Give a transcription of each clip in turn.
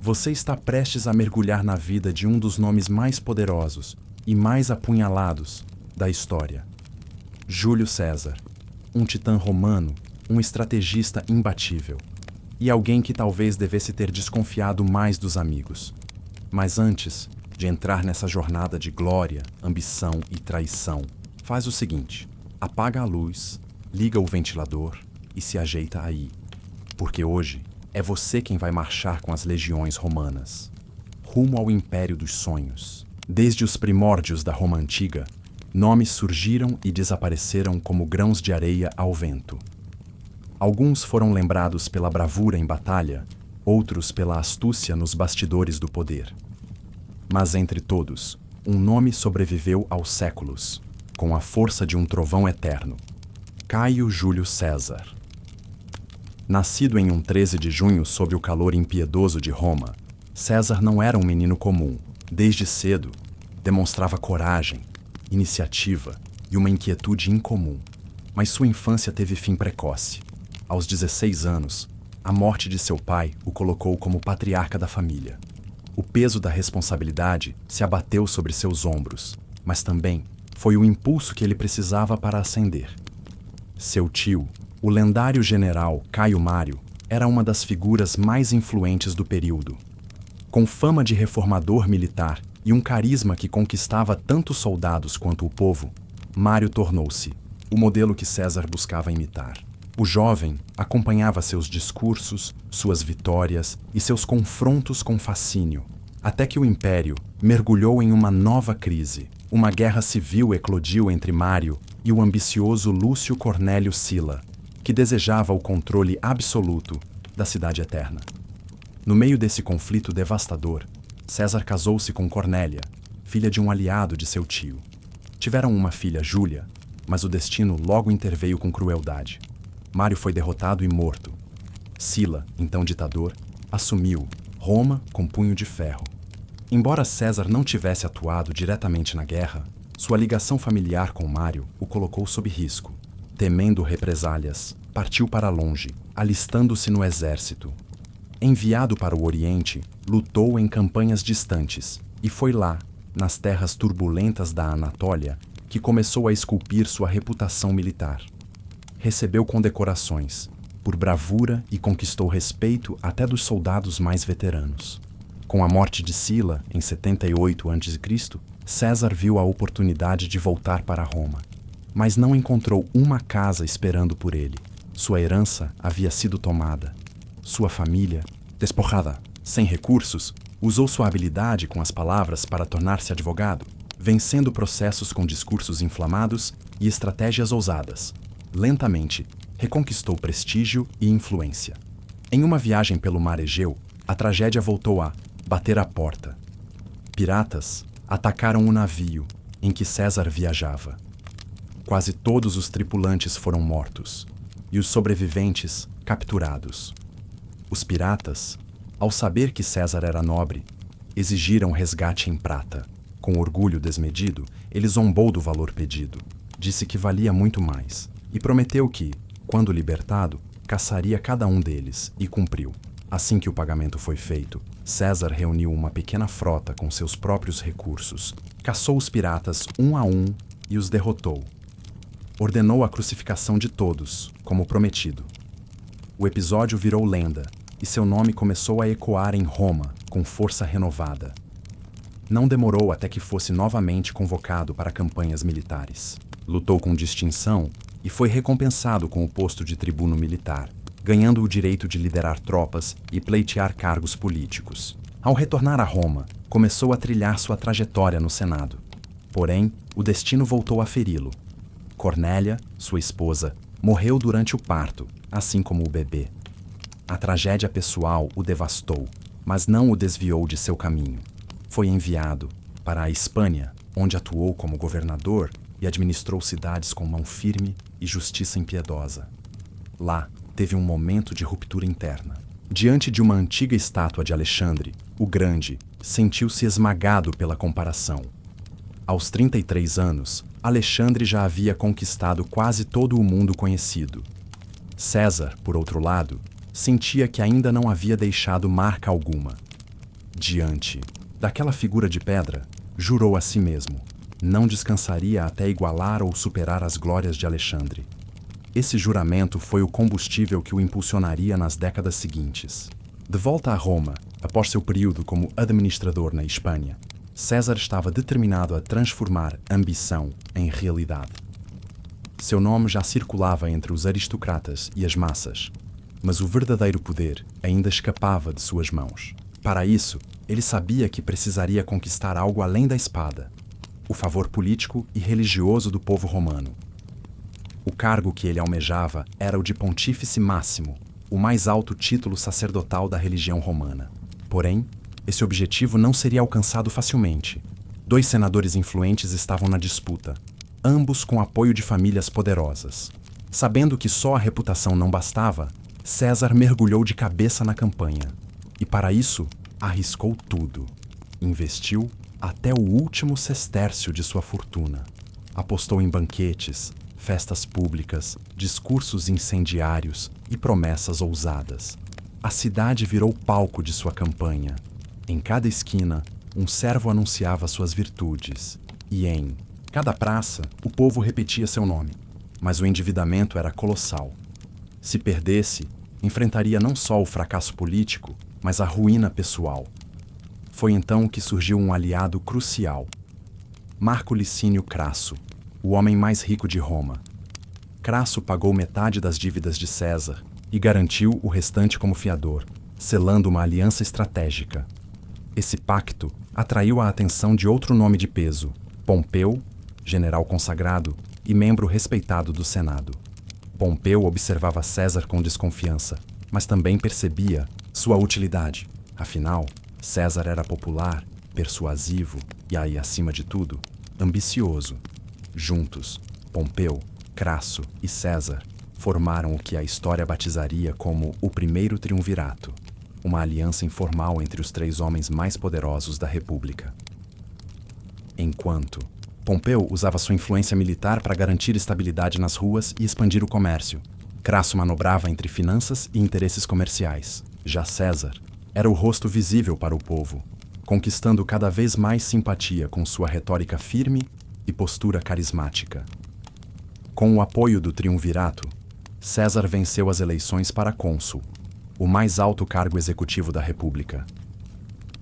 Você está prestes a mergulhar na vida de um dos nomes mais poderosos e mais apunhalados da história. Júlio César, um titã romano, um estrategista imbatível, e alguém que talvez devesse ter desconfiado mais dos amigos. Mas antes de entrar nessa jornada de glória, ambição e traição, faz o seguinte: apaga a luz, liga o ventilador e se ajeita aí, porque hoje é você quem vai marchar com as legiões romanas, rumo ao império dos sonhos. Desde os primórdios da Roma antiga, nomes surgiram e desapareceram como grãos de areia ao vento. Alguns foram lembrados pela bravura em batalha, outros pela astúcia nos bastidores do poder. Mas entre todos, um nome sobreviveu aos séculos, com a força de um trovão eterno: Caio Júlio César. Nascido em um 13 de junho sob o calor impiedoso de Roma, César não era um menino comum. Desde cedo, demonstrava coragem, iniciativa e uma inquietude incomum. Mas sua infância teve fim precoce. Aos 16 anos, a morte de seu pai o colocou como patriarca da família. O peso da responsabilidade se abateu sobre seus ombros, mas também foi o impulso que ele precisava para ascender. Seu tio, o lendário general Caio Mário, era uma das figuras mais influentes do período. Com fama de reformador militar e um carisma que conquistava tanto soldados quanto o povo, Mário tornou-se o modelo que César buscava imitar. O jovem acompanhava seus discursos, suas vitórias e seus confrontos com fascínio, até que o império mergulhou em uma nova crise. Uma guerra civil eclodiu entre Mário e o ambicioso Lúcio Cornélio Sila, que desejava o controle absoluto da cidade eterna. No meio desse conflito devastador, César casou-se com Cornélia, filha de um aliado de seu tio. Tiveram uma filha, Júlia, mas o destino logo interveio com crueldade. Mário foi derrotado e morto. Sila, então ditador, assumiu Roma com punho de ferro. Embora César não tivesse atuado diretamente na guerra, sua ligação familiar com Mário o colocou sob risco. Temendo represálias, partiu para longe, alistando-se no exército. Enviado para o Oriente, lutou em campanhas distantes e foi lá, nas terras turbulentas da Anatólia, que começou a esculpir sua reputação militar. Recebeu condecorações por bravura e conquistou respeito até dos soldados mais veteranos. Com a morte de Sila, em 78 a.C., César viu a oportunidade de voltar para Roma, mas não encontrou uma casa esperando por ele. Sua herança havia sido tomada. Sua família, despojada, sem recursos, usou sua habilidade com as palavras para tornar-se advogado, vencendo processos com discursos inflamados e estratégias ousadas. Lentamente, reconquistou prestígio e influência. Em uma viagem pelo mar Egeu, a tragédia voltou a bater à porta. Piratas atacaram o navio em que César viajava. Quase todos os tripulantes foram mortos e os sobreviventes capturados. Os piratas, ao saber que César era nobre, exigiram resgate em prata. Com orgulho desmedido, ele zombou do valor pedido. Disse que valia muito mais e prometeu que, quando libertado, caçaria cada um deles, e cumpriu. Assim que o pagamento foi feito, César reuniu uma pequena frota com seus próprios recursos, caçou os piratas um a um e os derrotou. Ordenou a crucificação de todos, como prometido. O episódio virou lenda, e seu nome começou a ecoar em Roma com força renovada. Não demorou até que fosse novamente convocado para campanhas militares. Lutou com distinção e foi recompensado com o posto de tribuno militar, ganhando o direito de liderar tropas e pleitear cargos políticos. Ao retornar a Roma, começou a trilhar sua trajetória no Senado. Porém, o destino voltou a feri-lo. Cornélia, sua esposa, morreu durante o parto, assim como o bebê. A tragédia pessoal o devastou, mas não o desviou de seu caminho. Foi enviado para a Espanha, onde atuou como governador e administrou cidades com mão firme e justiça impiedosa. Lá, teve um momento de ruptura interna. Diante de uma antiga estátua de Alexandre, o Grande sentiu-se esmagado pela comparação. Aos 33 anos, Alexandre já havia conquistado quase todo o mundo conhecido. César, por outro lado, sentia que ainda não havia deixado marca alguma. Diante daquela figura de pedra, jurou a si mesmo: não descansaria até igualar ou superar as glórias de Alexandre. Esse juramento foi o combustível que o impulsionaria nas décadas seguintes. De volta a Roma, após seu período como administrador na Espanha, César estava determinado a transformar ambição em realidade. Seu nome já circulava entre os aristocratas e as massas, mas o verdadeiro poder ainda escapava de suas mãos. Para isso, ele sabia que precisaria conquistar algo além da espada: o favor político e religioso do povo romano. O cargo que ele almejava era o de Pontífice Máximo, o mais alto título sacerdotal da religião romana. Porém, esse objetivo não seria alcançado facilmente. 2 senadores influentes estavam na disputa, ambos com apoio de famílias poderosas. Sabendo que só a reputação não bastava, César mergulhou de cabeça na campanha. E para isso, arriscou tudo. Investiu até o último sestércio de sua fortuna. Apostou em banquetes, festas públicas, discursos incendiários e promessas ousadas. A cidade virou palco de sua campanha. Em cada esquina, um servo anunciava suas virtudes. E em cada praça, o povo repetia seu nome. Mas o endividamento era colossal. Se perdesse, enfrentaria não só o fracasso político, mas a ruína pessoal. Foi então que surgiu um aliado crucial: Marco Licínio Crasso, o homem mais rico de Roma. Crasso pagou metade das dívidas de César e garantiu o restante como fiador, selando uma aliança estratégica. Esse pacto atraiu a atenção de outro nome de peso: Pompeu, general consagrado e membro respeitado do Senado. Pompeu observava César com desconfiança, mas também percebia sua utilidade. Afinal, César era popular, persuasivo e, aí acima de tudo, ambicioso. Juntos, Pompeu, Crasso e César formaram o que a história batizaria como o primeiro triunvirato, uma aliança informal entre os 3 homens mais poderosos da República. Enquanto Pompeu usava sua influência militar para garantir estabilidade nas ruas e expandir o comércio, Crasso manobrava entre finanças e interesses comerciais. Já César era o rosto visível para o povo, conquistando cada vez mais simpatia com sua retórica firme e postura carismática. Com o apoio do triunvirato, César venceu as eleições para cônsul, o mais alto cargo executivo da República.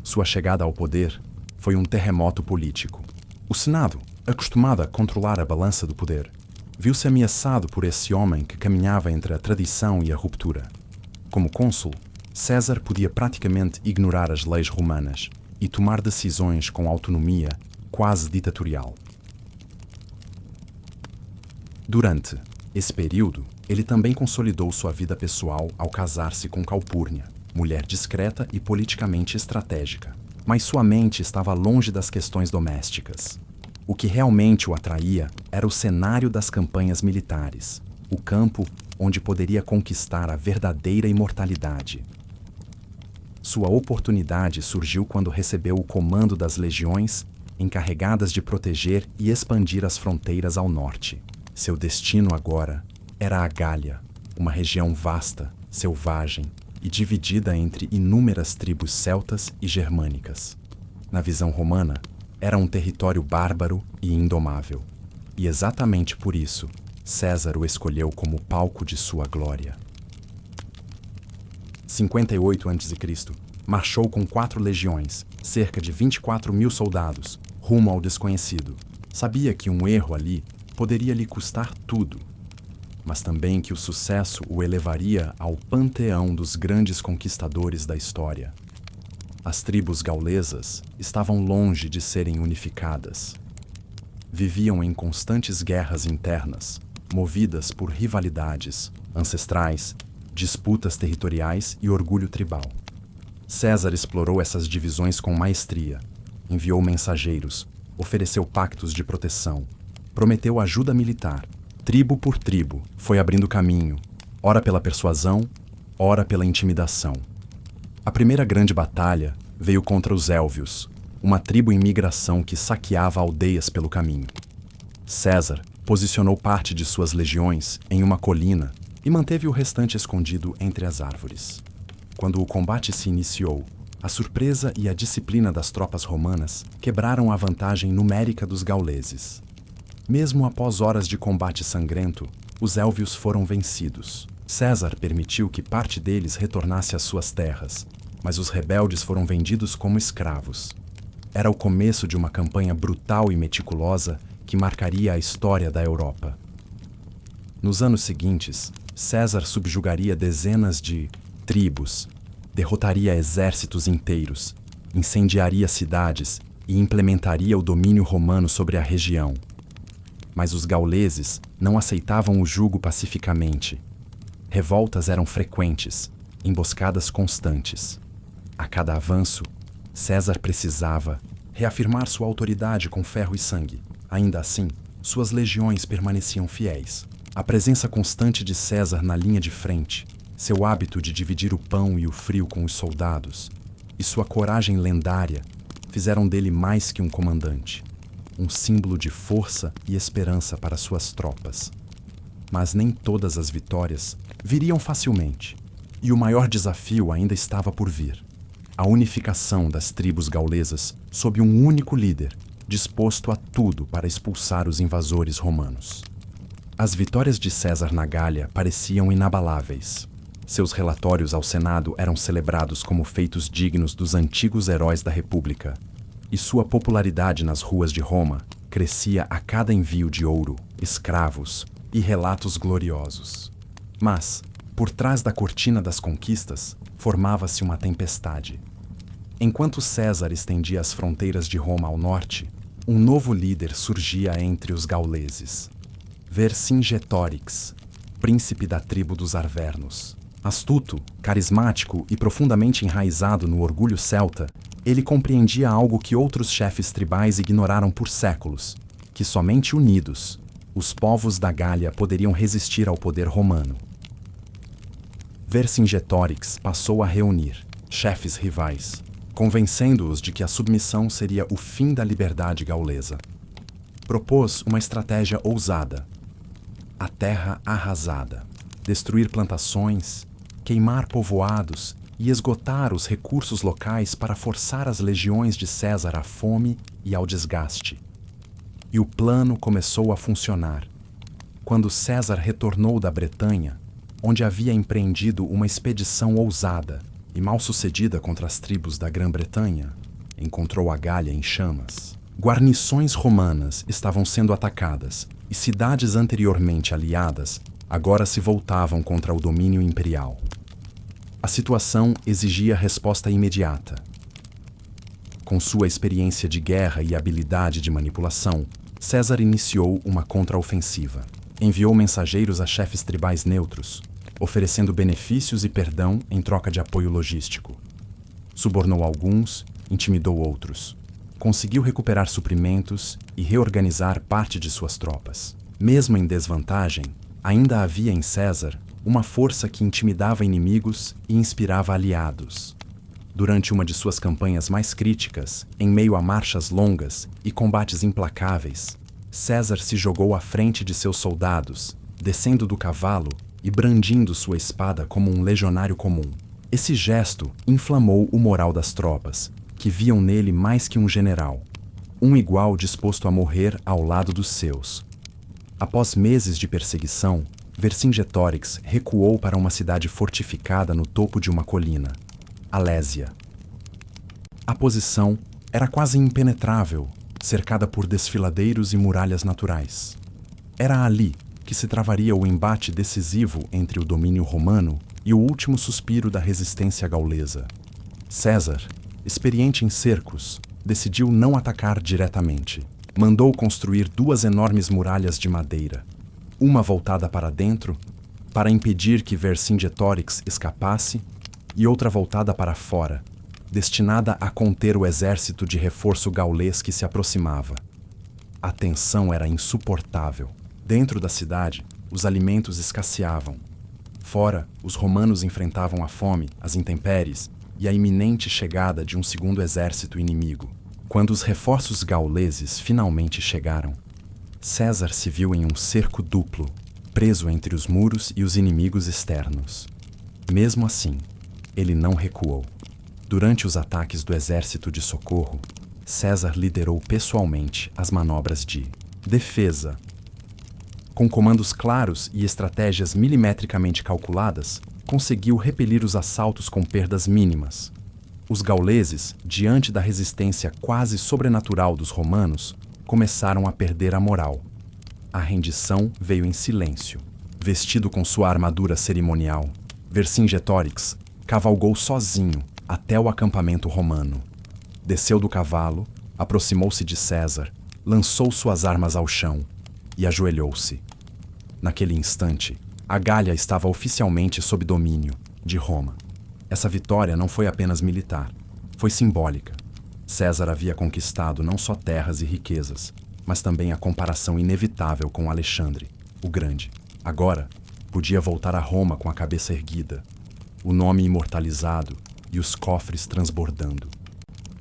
Sua chegada ao poder foi um terremoto político. O Senado, acostumado a controlar a balança do poder, viu-se ameaçado por esse homem que caminhava entre a tradição e a ruptura. Como cônsul, César podia praticamente ignorar as leis romanas e tomar decisões com autonomia quase ditatorial. Durante esse período, ele também consolidou sua vida pessoal ao casar-se com Calpurnia, mulher discreta e politicamente estratégica. Mas sua mente estava longe das questões domésticas. O que realmente o atraía era o cenário das campanhas militares, o campo onde poderia conquistar a verdadeira imortalidade. Sua oportunidade surgiu quando recebeu o comando das legiões encarregadas de proteger e expandir as fronteiras ao norte. Seu destino agora era a Gália, uma região vasta, selvagem e dividida entre inúmeras tribos celtas e germânicas. Na visão romana, era um território bárbaro e indomável. E exatamente por isso, César o escolheu como palco de sua glória. 58 a.C., marchou com 4 legiões, cerca de 24.000 soldados, rumo ao desconhecido. Sabia que um erro ali poderia lhe custar tudo, mas também que o sucesso o elevaria ao panteão dos grandes conquistadores da história. As tribos gaulesas estavam longe de serem unificadas. Viviam em constantes guerras internas, movidas por rivalidades ancestrais, disputas territoriais e orgulho tribal. César explorou essas divisões com maestria, enviou mensageiros, ofereceu pactos de proteção, prometeu ajuda militar. Tribo por tribo, foi abrindo caminho, ora pela persuasão, ora pela intimidação. A primeira grande batalha veio contra os Élvios, uma tribo em migração que saqueava aldeias pelo caminho. César posicionou parte de suas legiões em uma colina e manteve o restante escondido entre as árvores. Quando o combate se iniciou, A surpresa e a disciplina das tropas romanas quebraram a vantagem numérica dos gauleses. Mesmo após horas de combate sangrento, os élvios foram vencidos. César permitiu que parte deles retornasse às suas terras, mas os rebeldes foram vendidos como escravos. Era o começo de uma campanha brutal e meticulosa que marcaria a história da Europa. Nos anos seguintes, César subjugaria dezenas de tribos, derrotaria exércitos inteiros, incendiaria cidades e implementaria o domínio romano sobre a região. Mas os gauleses não aceitavam o jugo pacificamente. Revoltas eram frequentes, emboscadas constantes. A cada avanço, César precisava reafirmar sua autoridade com ferro e sangue. Ainda assim, suas legiões permaneciam fiéis. A presença constante de César na linha de frente, seu hábito de dividir o pão e o frio com os soldados, e sua coragem lendária fizeram dele mais que um comandante, um símbolo de força e esperança para suas tropas. Mas nem todas as vitórias viriam facilmente, e o maior desafio ainda estava por vir: a unificação das tribos gaulesas sob um único líder, disposto a tudo para expulsar os invasores romanos. As vitórias de César na Gália pareciam inabaláveis. Seus relatórios ao Senado eram celebrados como feitos dignos dos antigos heróis da República, e sua popularidade nas ruas de Roma crescia a cada envio de ouro, escravos e relatos gloriosos. Mas, por trás da cortina das conquistas, formava-se uma tempestade. Enquanto César estendia as fronteiras de Roma ao norte, um novo líder surgia entre os gauleses: Vercingetorix, príncipe da tribo dos Arvernos. Astuto, carismático e profundamente enraizado no orgulho celta, ele compreendia algo que outros chefes tribais ignoraram por séculos: que somente unidos, os povos da Gália poderiam resistir ao poder romano. Vercingetorix passou a reunir chefes rivais, convencendo-os de que a submissão seria o fim da liberdade gaulesa. Propôs uma estratégia ousada: a terra arrasada, destruir plantações, queimar povoados e esgotar os recursos locais para forçar as legiões de César à fome e ao desgaste. E o plano começou a funcionar. Quando César retornou da Bretanha, onde havia empreendido uma expedição ousada e mal-sucedida contra as tribos da Grã-Bretanha, encontrou a Gália em chamas. Guarnições romanas estavam sendo atacadas e cidades anteriormente aliadas agora se voltavam contra o domínio imperial. A situação exigia resposta imediata. Com sua experiência de guerra e habilidade de manipulação, César iniciou uma contraofensiva. Enviou mensageiros a chefes tribais neutros, oferecendo benefícios e perdão em troca de apoio logístico. Subornou alguns, intimidou outros. Conseguiu recuperar suprimentos e reorganizar parte de suas tropas. Mesmo em desvantagem, ainda havia em César uma força que intimidava inimigos e inspirava aliados. Durante uma de suas campanhas mais críticas, em meio a marchas longas e combates implacáveis, César se jogou à frente de seus soldados, descendo do cavalo e brandindo sua espada como um legionário comum. Esse gesto inflamou o moral das tropas, que viam nele mais que um general, um igual disposto a morrer ao lado dos seus. Após meses de perseguição, Vercingetorix recuou para uma cidade fortificada no topo de uma colina, Alésia. A posição era quase impenetrável, cercada por desfiladeiros e muralhas naturais. Era ali que se travaria o embate decisivo entre o domínio romano e o último suspiro da resistência gaulesa. César, experiente em cercos, decidiu não atacar diretamente. Mandou construir 2 enormes muralhas de madeira, uma voltada para dentro, para impedir que Vercingetorix escapasse, e outra voltada para fora, destinada a conter o exército de reforço gaulês que se aproximava. A tensão era insuportável. Dentro da cidade, os alimentos escasseavam. Fora, os romanos enfrentavam a fome, as intempéries e a iminente chegada de um segundo exército inimigo. Quando os reforços gauleses finalmente chegaram, César se viu em um cerco duplo, preso entre os muros e os inimigos externos. Mesmo assim, ele não recuou. Durante os ataques do exército de socorro, César liderou pessoalmente as manobras de defesa. Com comandos claros e estratégias milimetricamente calculadas, conseguiu repelir os assaltos com perdas mínimas. Os gauleses, diante da resistência quase sobrenatural dos romanos, começaram a perder a moral. A rendição veio em silêncio. Vestido com sua armadura cerimonial, Vercingetorix cavalgou sozinho até o acampamento romano. Desceu do cavalo, aproximou-se de César, lançou suas armas ao chão e ajoelhou-se. Naquele instante, a Gália estava oficialmente sob domínio de Roma. Essa vitória não foi apenas militar, foi simbólica. César havia conquistado não só terras e riquezas, mas também a comparação inevitável com Alexandre, o Grande. Agora, podia voltar a Roma com a cabeça erguida, o nome imortalizado e os cofres transbordando.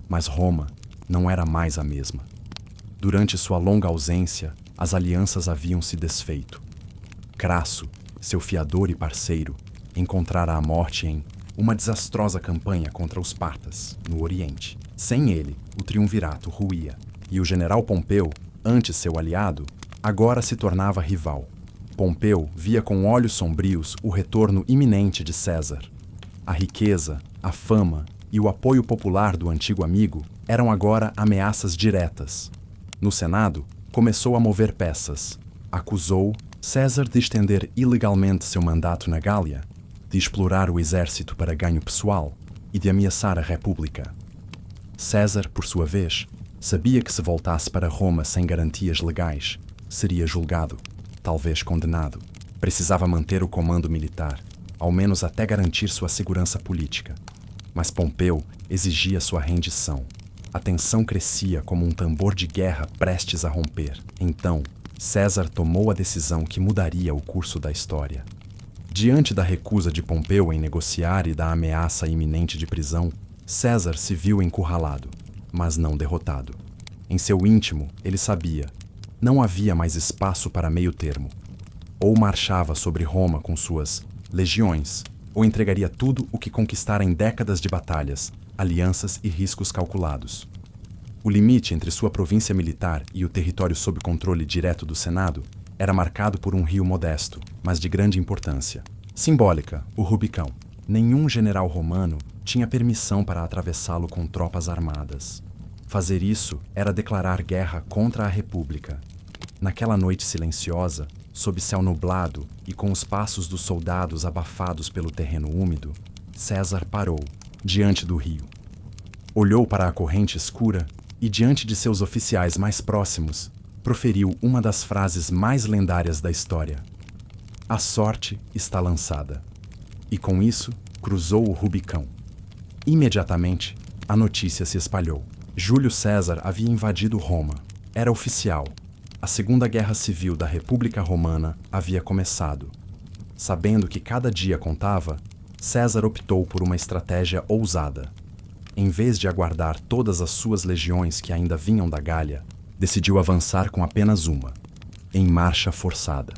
Mas Roma não era mais a mesma. Durante sua longa ausência, as alianças haviam se desfeito. Crasso, seu fiador e parceiro, encontrara a morte em uma desastrosa campanha contra os partas, no Oriente. Sem ele, o triunvirato ruía, e o general Pompeu, antes seu aliado, agora se tornava rival. Pompeu via com olhos sombrios o retorno iminente de César. A riqueza, a fama e o apoio popular do antigo amigo eram agora ameaças diretas. No Senado, começou a mover peças. Acusou César de estender ilegalmente seu mandato na Gália, de explorar o exército para ganho pessoal e de ameaçar a República. César, por sua vez, sabia que se voltasse para Roma sem garantias legais, seria julgado, talvez condenado. Precisava manter o comando militar, ao menos até garantir sua segurança política. Mas Pompeu exigia sua rendição. A tensão crescia como um tambor de guerra prestes a romper. Então, César tomou a decisão que mudaria o curso da história. Diante da recusa de Pompeu em negociar e da ameaça iminente de prisão, César se viu encurralado, mas não derrotado. Em seu íntimo, ele sabia: não havia mais espaço para meio termo. Ou marchava sobre Roma com suas legiões, ou entregaria tudo o que conquistara em décadas de batalhas, alianças e riscos calculados. O limite entre sua província militar e o território sob controle direto do Senado era marcado por um rio modesto, mas de grande importância. Simbólica, o Rubicão. Nenhum general romano tinha permissão para atravessá-lo com tropas armadas. Fazer isso era declarar guerra contra a República. Naquela noite silenciosa, sob céu nublado e com os passos dos soldados abafados pelo terreno úmido, César parou, diante do rio. Olhou para a corrente escura e, diante de seus oficiais mais próximos, proferiu uma das frases mais lendárias da história: "A sorte está lançada." E com isso, cruzou o Rubicão. Imediatamente, a notícia se espalhou. Júlio César havia invadido Roma. Era oficial. A Segunda Guerra Civil da República Romana havia começado. Sabendo que cada dia contava, César optou por uma estratégia ousada. Em vez de aguardar todas as suas legiões que ainda vinham da Gália, decidiu avançar com apenas uma, em marcha forçada.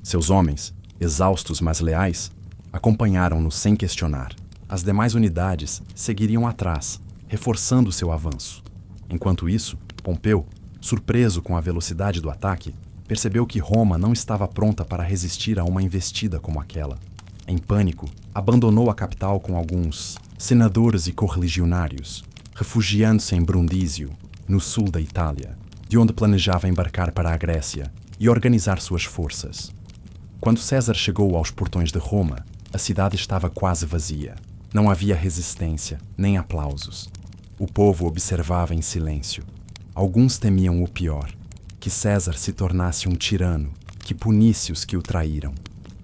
Seus homens, exaustos mas leais, acompanharam-no sem questionar. As demais unidades seguiriam atrás, reforçando seu avanço. Enquanto isso, Pompeu, surpreso com a velocidade do ataque, percebeu que Roma não estava pronta para resistir a uma investida como aquela. Em pânico, abandonou a capital com alguns senadores e correligionários, refugiando-se em Brundísio, no sul da Itália, de onde planejava embarcar para a Grécia e organizar suas forças. Quando César chegou aos portões de Roma, a cidade estava quase vazia. Não havia resistência, nem aplausos. O povo observava em silêncio. Alguns temiam o pior, que César se tornasse um tirano, que punisse os que o traíram.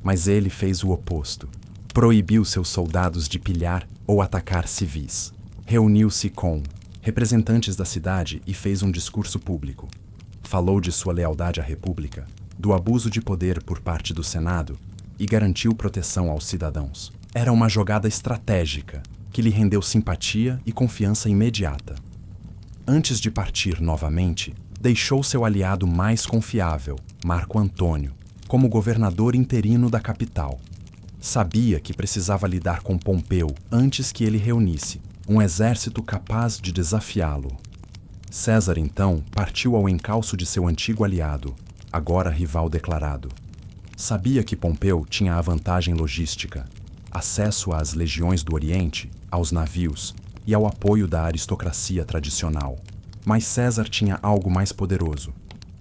Mas ele fez o oposto. Proibiu seus soldados de pilhar ou atacar civis. Reuniu-se com representantes da cidade e fez um discurso público. Falou de sua lealdade à República, do abuso de poder por parte do Senado e garantiu proteção aos cidadãos. Era uma jogada estratégica que lhe rendeu simpatia e confiança imediata. Antes de partir novamente, deixou seu aliado mais confiável, Marco Antônio, como governador interino da capital. Sabia que precisava lidar com Pompeu antes que ele reunisse um exército capaz de desafiá-lo. César, então, partiu ao encalço de seu antigo aliado, agora rival declarado. Sabia que Pompeu tinha a vantagem logística, acesso às legiões do Oriente, aos navios e ao apoio da aristocracia tradicional. Mas César tinha algo mais poderoso: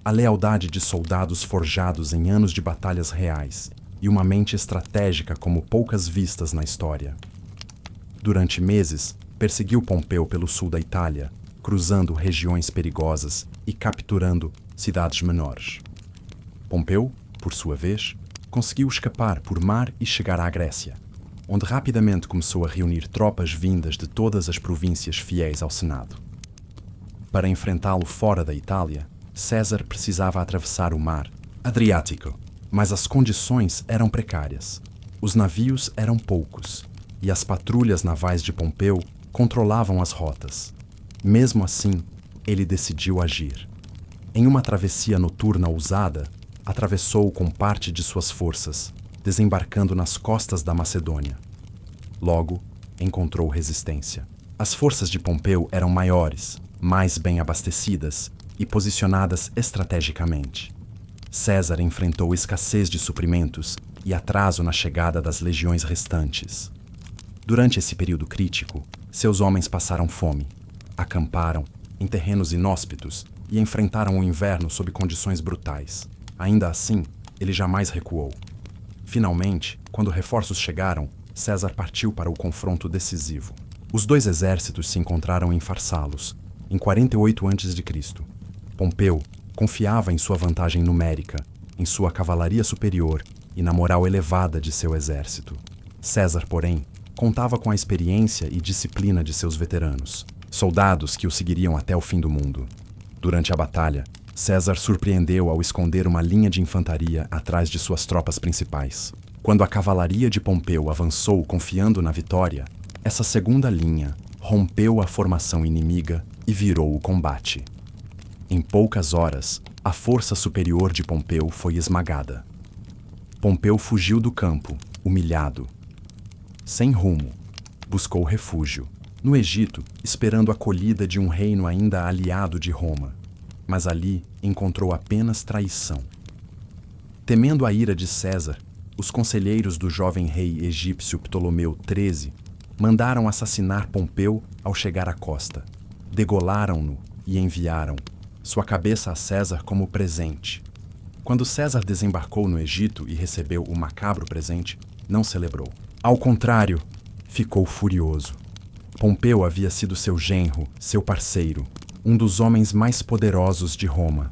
a lealdade de soldados forjados em anos de batalhas reais e uma mente estratégica como poucas vistas na história. Durante meses, perseguiu Pompeu pelo sul da Itália, cruzando regiões perigosas e capturando cidades menores. Pompeu, por sua vez, conseguiu escapar por mar e chegar à Grécia, onde rapidamente começou a reunir tropas vindas de todas as províncias fiéis ao Senado. Para enfrentá-lo fora da Itália, César precisava atravessar o mar Adriático, mas as condições eram precárias. Os navios eram poucos, e as patrulhas navais de Pompeu controlavam as rotas. Mesmo assim, ele decidiu agir. Em uma travessia noturna ousada, atravessou com parte de suas forças, desembarcando nas costas da Macedônia. Logo, encontrou resistência. As forças de Pompeu eram maiores, mais bem abastecidas e posicionadas estrategicamente. César enfrentou escassez de suprimentos e atraso na chegada das legiões restantes. Durante esse período crítico, seus homens passaram fome, acamparam em terrenos inóspitos e enfrentaram o inverno sob condições brutais. Ainda assim, ele jamais recuou. Finalmente, quando reforços chegaram, César partiu para o confronto decisivo. Os dois exércitos se encontraram em Farsalos, em 48 a.C. Pompeu confiava em sua vantagem numérica, em sua cavalaria superior e na moral elevada de seu exército. César, porém, contava com a experiência e disciplina de seus veteranos, soldados que o seguiriam até o fim do mundo. Durante a batalha, César surpreendeu ao esconder uma linha de infantaria atrás de suas tropas principais. Quando a cavalaria de Pompeu avançou confiando na vitória, essa segunda linha rompeu a formação inimiga e virou o combate. Em poucas horas, a força superior de Pompeu foi esmagada. Pompeu fugiu do campo, humilhado. Sem rumo, buscou refúgio no Egito, esperando a acolhida de um reino ainda aliado de Roma. Mas ali encontrou apenas traição. Temendo a ira de César, os conselheiros do jovem rei egípcio Ptolomeu XIII mandaram assassinar Pompeu ao chegar à costa. Degolaram-no e enviaram sua cabeça a César como presente. Quando César desembarcou no Egito e recebeu o macabro presente, não celebrou. Ao contrário, ficou furioso. Pompeu havia sido seu genro, seu parceiro, um dos homens mais poderosos de Roma.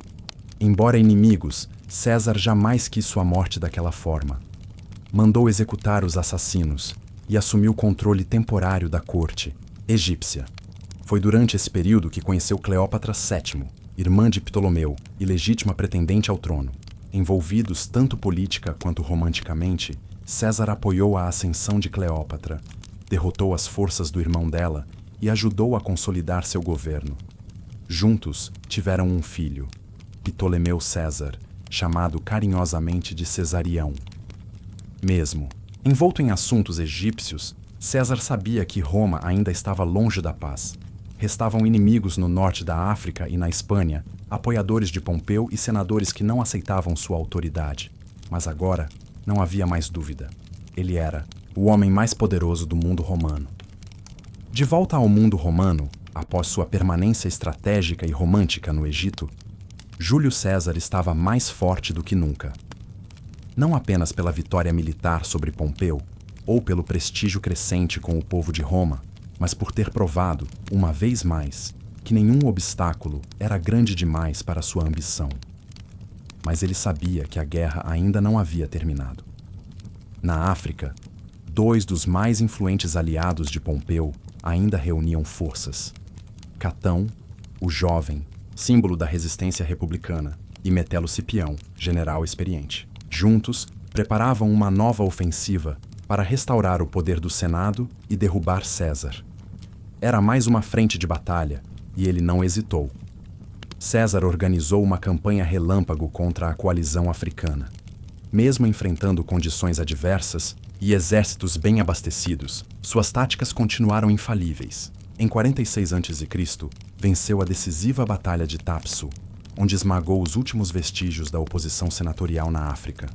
Embora inimigos, César jamais quis sua morte daquela forma. Mandou executar os assassinos e assumiu o controle temporário da corte egípcia. Foi durante esse período que conheceu Cleópatra VII, irmã de Ptolomeu e legítima pretendente ao trono. Envolvidos tanto política quanto romanticamente, César apoiou a ascensão de Cleópatra, derrotou as forças do irmão dela e ajudou a consolidar seu governo. Juntos tiveram um filho, Ptolemeu César, chamado carinhosamente de Cesarião. Mesmo envolto em assuntos egípcios, César sabia que Roma ainda estava longe da paz. Restavam inimigos no norte da África e na Espanha, apoiadores de Pompeu e senadores que não aceitavam sua autoridade. Mas agora não havia mais dúvida. Ele era o homem mais poderoso do mundo romano. De volta ao mundo romano, após sua permanência estratégica e romântica no Egito, Júlio César estava mais forte do que nunca. Não apenas pela vitória militar sobre Pompeu, ou pelo prestígio crescente com o povo de Roma, mas por ter provado, uma vez mais, que nenhum obstáculo era grande demais para sua ambição. Mas ele sabia que a guerra ainda não havia terminado. Na África, dois dos mais influentes aliados de Pompeu ainda reuniam forças: Catão, o jovem, símbolo da resistência republicana, e Metelo Cipião, general experiente. Juntos, preparavam uma nova ofensiva para restaurar o poder do Senado e derrubar César. Era mais uma frente de batalha, e ele não hesitou. César organizou uma campanha relâmpago contra a coalizão africana. Mesmo enfrentando condições adversas e exércitos bem abastecidos, suas táticas continuaram infalíveis. Em 46 a.C., venceu a decisiva Batalha de Tapso, onde esmagou os últimos vestígios da oposição senatorial na África.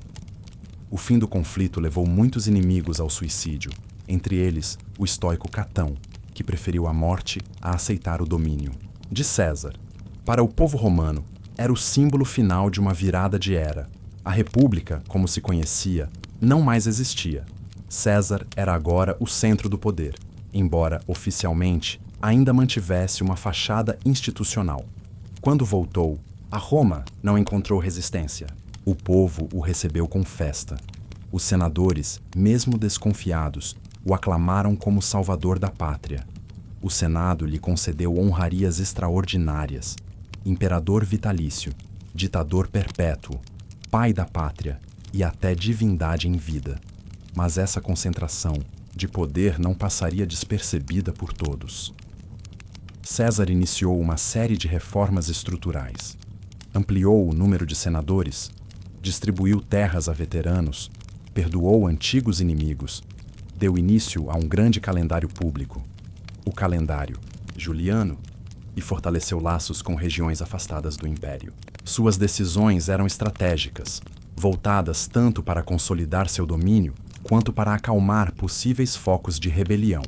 O fim do conflito levou muitos inimigos ao suicídio, entre eles o estoico Catão, que preferiu a morte a aceitar o domínio de César. Para o povo romano, era o símbolo final de uma virada de era. A república, como se conhecia, não mais existia. César era agora o centro do poder, embora, oficialmente, ainda mantivesse uma fachada institucional. Quando voltou, a Roma não encontrou resistência. O povo o recebeu com festa. Os senadores, mesmo desconfiados, o aclamaram como salvador da pátria. O Senado lhe concedeu honrarias extraordinárias: imperador vitalício, ditador perpétuo, pai da pátria e até divindade em vida. Mas essa concentração de poder não passaria despercebida por todos. César iniciou uma série de reformas estruturais. Ampliou o número de senadores, distribuiu terras a veteranos, perdoou antigos inimigos, deu início a um grande calendário público, o calendário Juliano, e fortaleceu laços com regiões afastadas do Império. Suas decisões eram estratégicas, voltadas tanto para consolidar seu domínio quanto para acalmar possíveis focos de rebelião.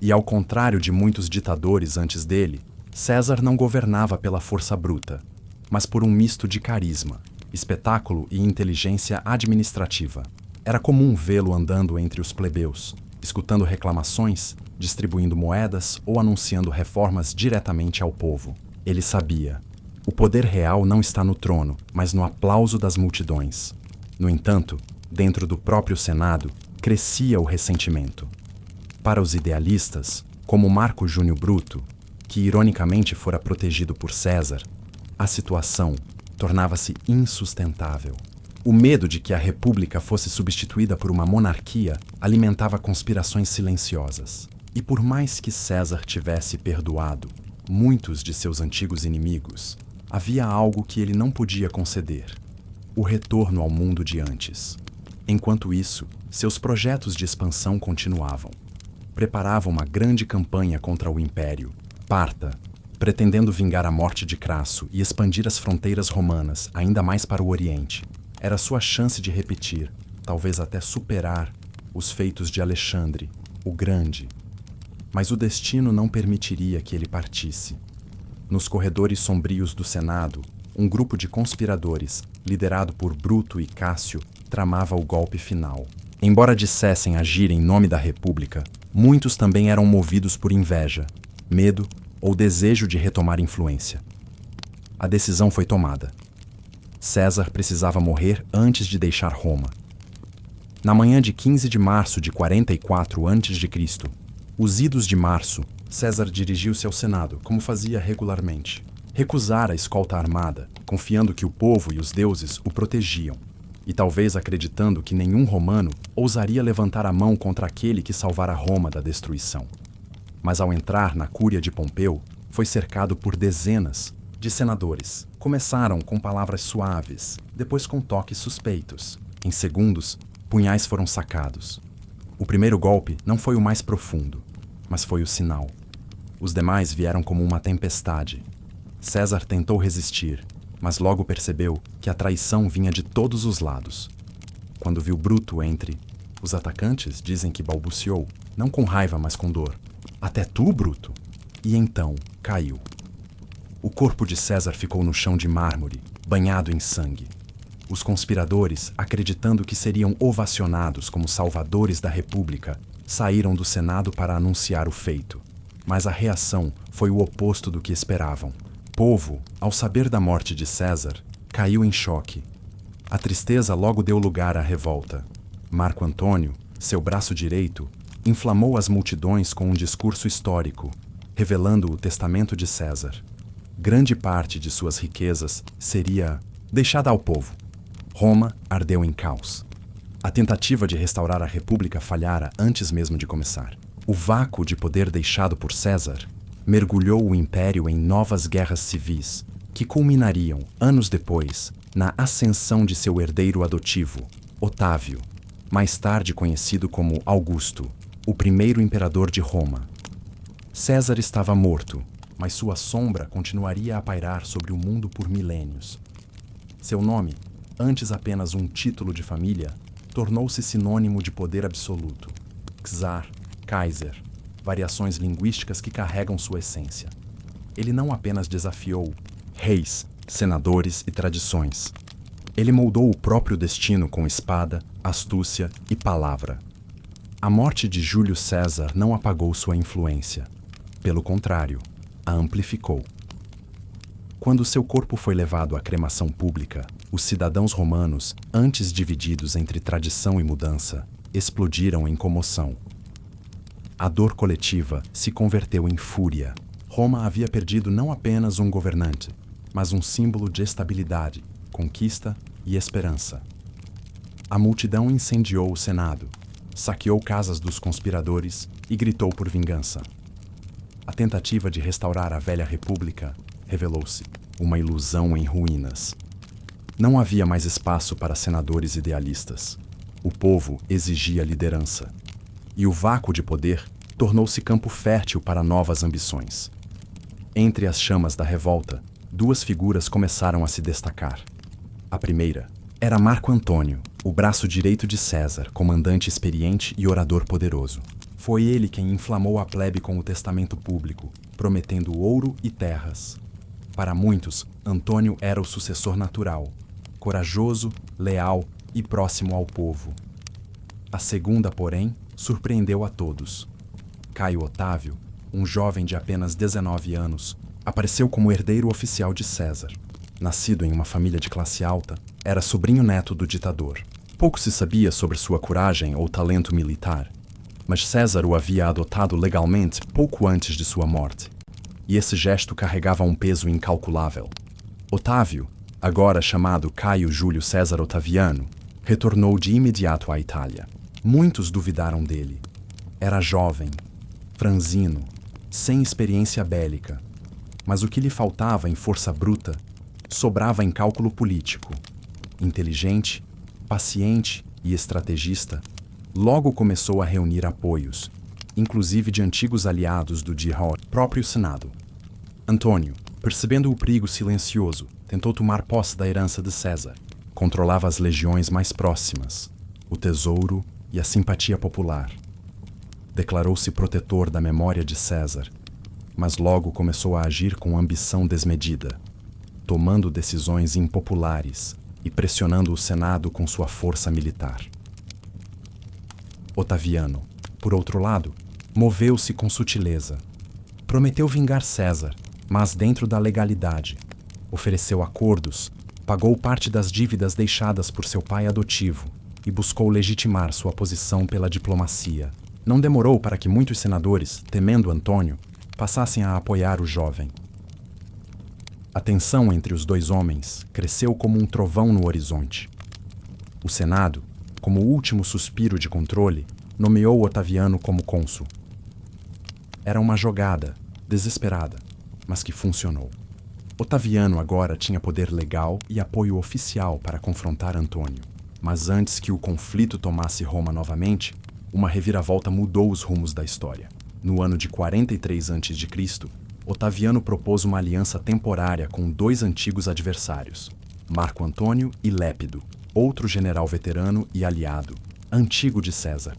E ao contrário de muitos ditadores antes dele, César não governava pela força bruta, mas por um misto de carisma, espetáculo e inteligência administrativa. Era comum vê-lo andando entre os plebeus, escutando reclamações, distribuindo moedas ou anunciando reformas diretamente ao povo. Ele sabia: o poder real não está no trono, mas no aplauso das multidões. No entanto, dentro do próprio Senado, crescia o ressentimento. Para os idealistas, como Marco Júnior Bruto, que ironicamente fora protegido por César, a situação tornava-se insustentável. O medo de que a república fosse substituída por uma monarquia alimentava conspirações silenciosas. E por mais que César tivesse perdoado muitos de seus antigos inimigos, havia algo que ele não podia conceder: o retorno ao mundo de antes. Enquanto isso, seus projetos de expansão continuavam. Preparava uma grande campanha contra o Império, Parta, pretendendo vingar a morte de Crasso e expandir as fronteiras romanas ainda mais para o Oriente. Era sua chance de repetir, talvez até superar, os feitos de Alexandre, o Grande. Mas o destino não permitiria que ele partisse. Nos corredores sombrios do Senado, um grupo de conspiradores, liderado por Bruto e Cássio, tramava o golpe final. Embora dissessem agir em nome da República, muitos também eram movidos por inveja, medo ou desejo de retomar influência. A decisão foi tomada. César precisava morrer antes de deixar Roma. Na manhã de 15 de março de 44 a.C., os idos de março, César dirigiu-se ao Senado, como fazia regularmente. Recusara a escolta armada, confiando que o povo e os deuses o protegiam, e talvez acreditando que nenhum romano ousaria levantar a mão contra aquele que salvara Roma da destruição. Mas ao entrar na cúria de Pompeu, foi cercado por dezenas de senadores. Começaram com palavras suaves, depois com toques suspeitos. Em segundos, punhais foram sacados. O primeiro golpe não foi o mais profundo, mas foi o sinal. Os demais vieram como uma tempestade. César tentou resistir, mas logo percebeu que a traição vinha de todos os lados. Quando viu Bruto entre os atacantes, dizem que balbuciou, não com raiva, mas com dor: "Até tu, Bruto?" E então caiu. O corpo de César ficou no chão de mármore, banhado em sangue. Os conspiradores, acreditando que seriam ovacionados como salvadores da República, saíram do Senado para anunciar o feito. Mas a reação foi o oposto do que esperavam. O povo, ao saber da morte de César, caiu em choque. A tristeza logo deu lugar à revolta. Marco Antônio, seu braço direito, inflamou as multidões com um discurso histórico, revelando o testamento de César. Grande parte de suas riquezas seria deixada ao povo. Roma ardeu em caos. A tentativa de restaurar a República falhara antes mesmo de começar. O vácuo de poder deixado por César mergulhou o Império em novas guerras civis, que culminariam, anos depois, na ascensão de seu herdeiro adotivo, Otávio, mais tarde conhecido como Augusto, o primeiro imperador de Roma. César estava morto, mas sua sombra continuaria a pairar sobre o mundo por milênios. Seu nome, antes apenas um título de família, tornou-se sinônimo de poder absoluto. Czar, Kaiser, variações linguísticas que carregam sua essência. Ele não apenas desafiou reis, senadores e tradições. Ele moldou o próprio destino com espada, astúcia e palavra. A morte de Júlio César não apagou sua influência. Pelo contrário, a amplificou. Quando seu corpo foi levado à cremação pública, os cidadãos romanos, antes divididos entre tradição e mudança, explodiram em comoção. A dor coletiva se converteu em fúria. Roma havia perdido não apenas um governante, mas um símbolo de estabilidade, conquista e esperança. A multidão incendiou o Senado, saqueou casas dos conspiradores e gritou por vingança. A tentativa de restaurar a velha república revelou-se uma ilusão em ruínas. Não havia mais espaço para senadores idealistas. O povo exigia liderança. E o vácuo de poder tornou-se campo fértil para novas ambições. Entre as chamas da revolta, duas figuras começaram a se destacar. A primeira era Marco Antônio, o braço direito de César, comandante experiente e orador poderoso. Foi ele quem inflamou a plebe com o testamento público, prometendo ouro e terras. Para muitos, Antônio era o sucessor natural, corajoso, leal e próximo ao povo. A segunda, porém, surpreendeu a todos. Caio Otávio, um jovem de apenas 19 anos, apareceu como herdeiro oficial de César. Nascido em uma família de classe alta, era sobrinho-neto do ditador. Pouco se sabia sobre sua coragem ou talento militar, mas César o havia adotado legalmente pouco antes de sua morte. E esse gesto carregava um peso incalculável. Otávio, agora chamado Caio Júlio César Otaviano, retornou de imediato à Itália. Muitos duvidaram dele. Era jovem, franzino, sem experiência bélica. Mas o que lhe faltava em força bruta sobrava em cálculo político. Inteligente, paciente e estrategista, logo começou a reunir apoios, inclusive de antigos aliados do próprio Senado. Antônio, percebendo o perigo silencioso, tentou tomar posse da herança de César. Controlava as legiões mais próximas, o tesouro e a simpatia popular. Declarou-se protetor da memória de César, mas logo começou a agir com ambição desmedida, tomando decisões impopulares e pressionando o Senado com sua força militar. Otaviano, por outro lado, moveu-se com sutileza. Prometeu vingar César, mas dentro da legalidade. Ofereceu acordos, pagou parte das dívidas deixadas por seu pai adotivo e buscou legitimar sua posição pela diplomacia. Não demorou para que muitos senadores, temendo Antônio, passassem a apoiar o jovem. A tensão entre os dois homens cresceu como um trovão no horizonte. O Senado, como último suspiro de controle, nomeou Otaviano como cônsul. Era uma jogada, desesperada, mas que funcionou. Otaviano agora tinha poder legal e apoio oficial para confrontar Antônio. Mas antes que o conflito tomasse Roma novamente, uma reviravolta mudou os rumos da história. No ano de 43 a.C., Otaviano propôs uma aliança temporária com dois antigos adversários, Marco Antônio e Lépido, outro general veterano e aliado, antigo de César.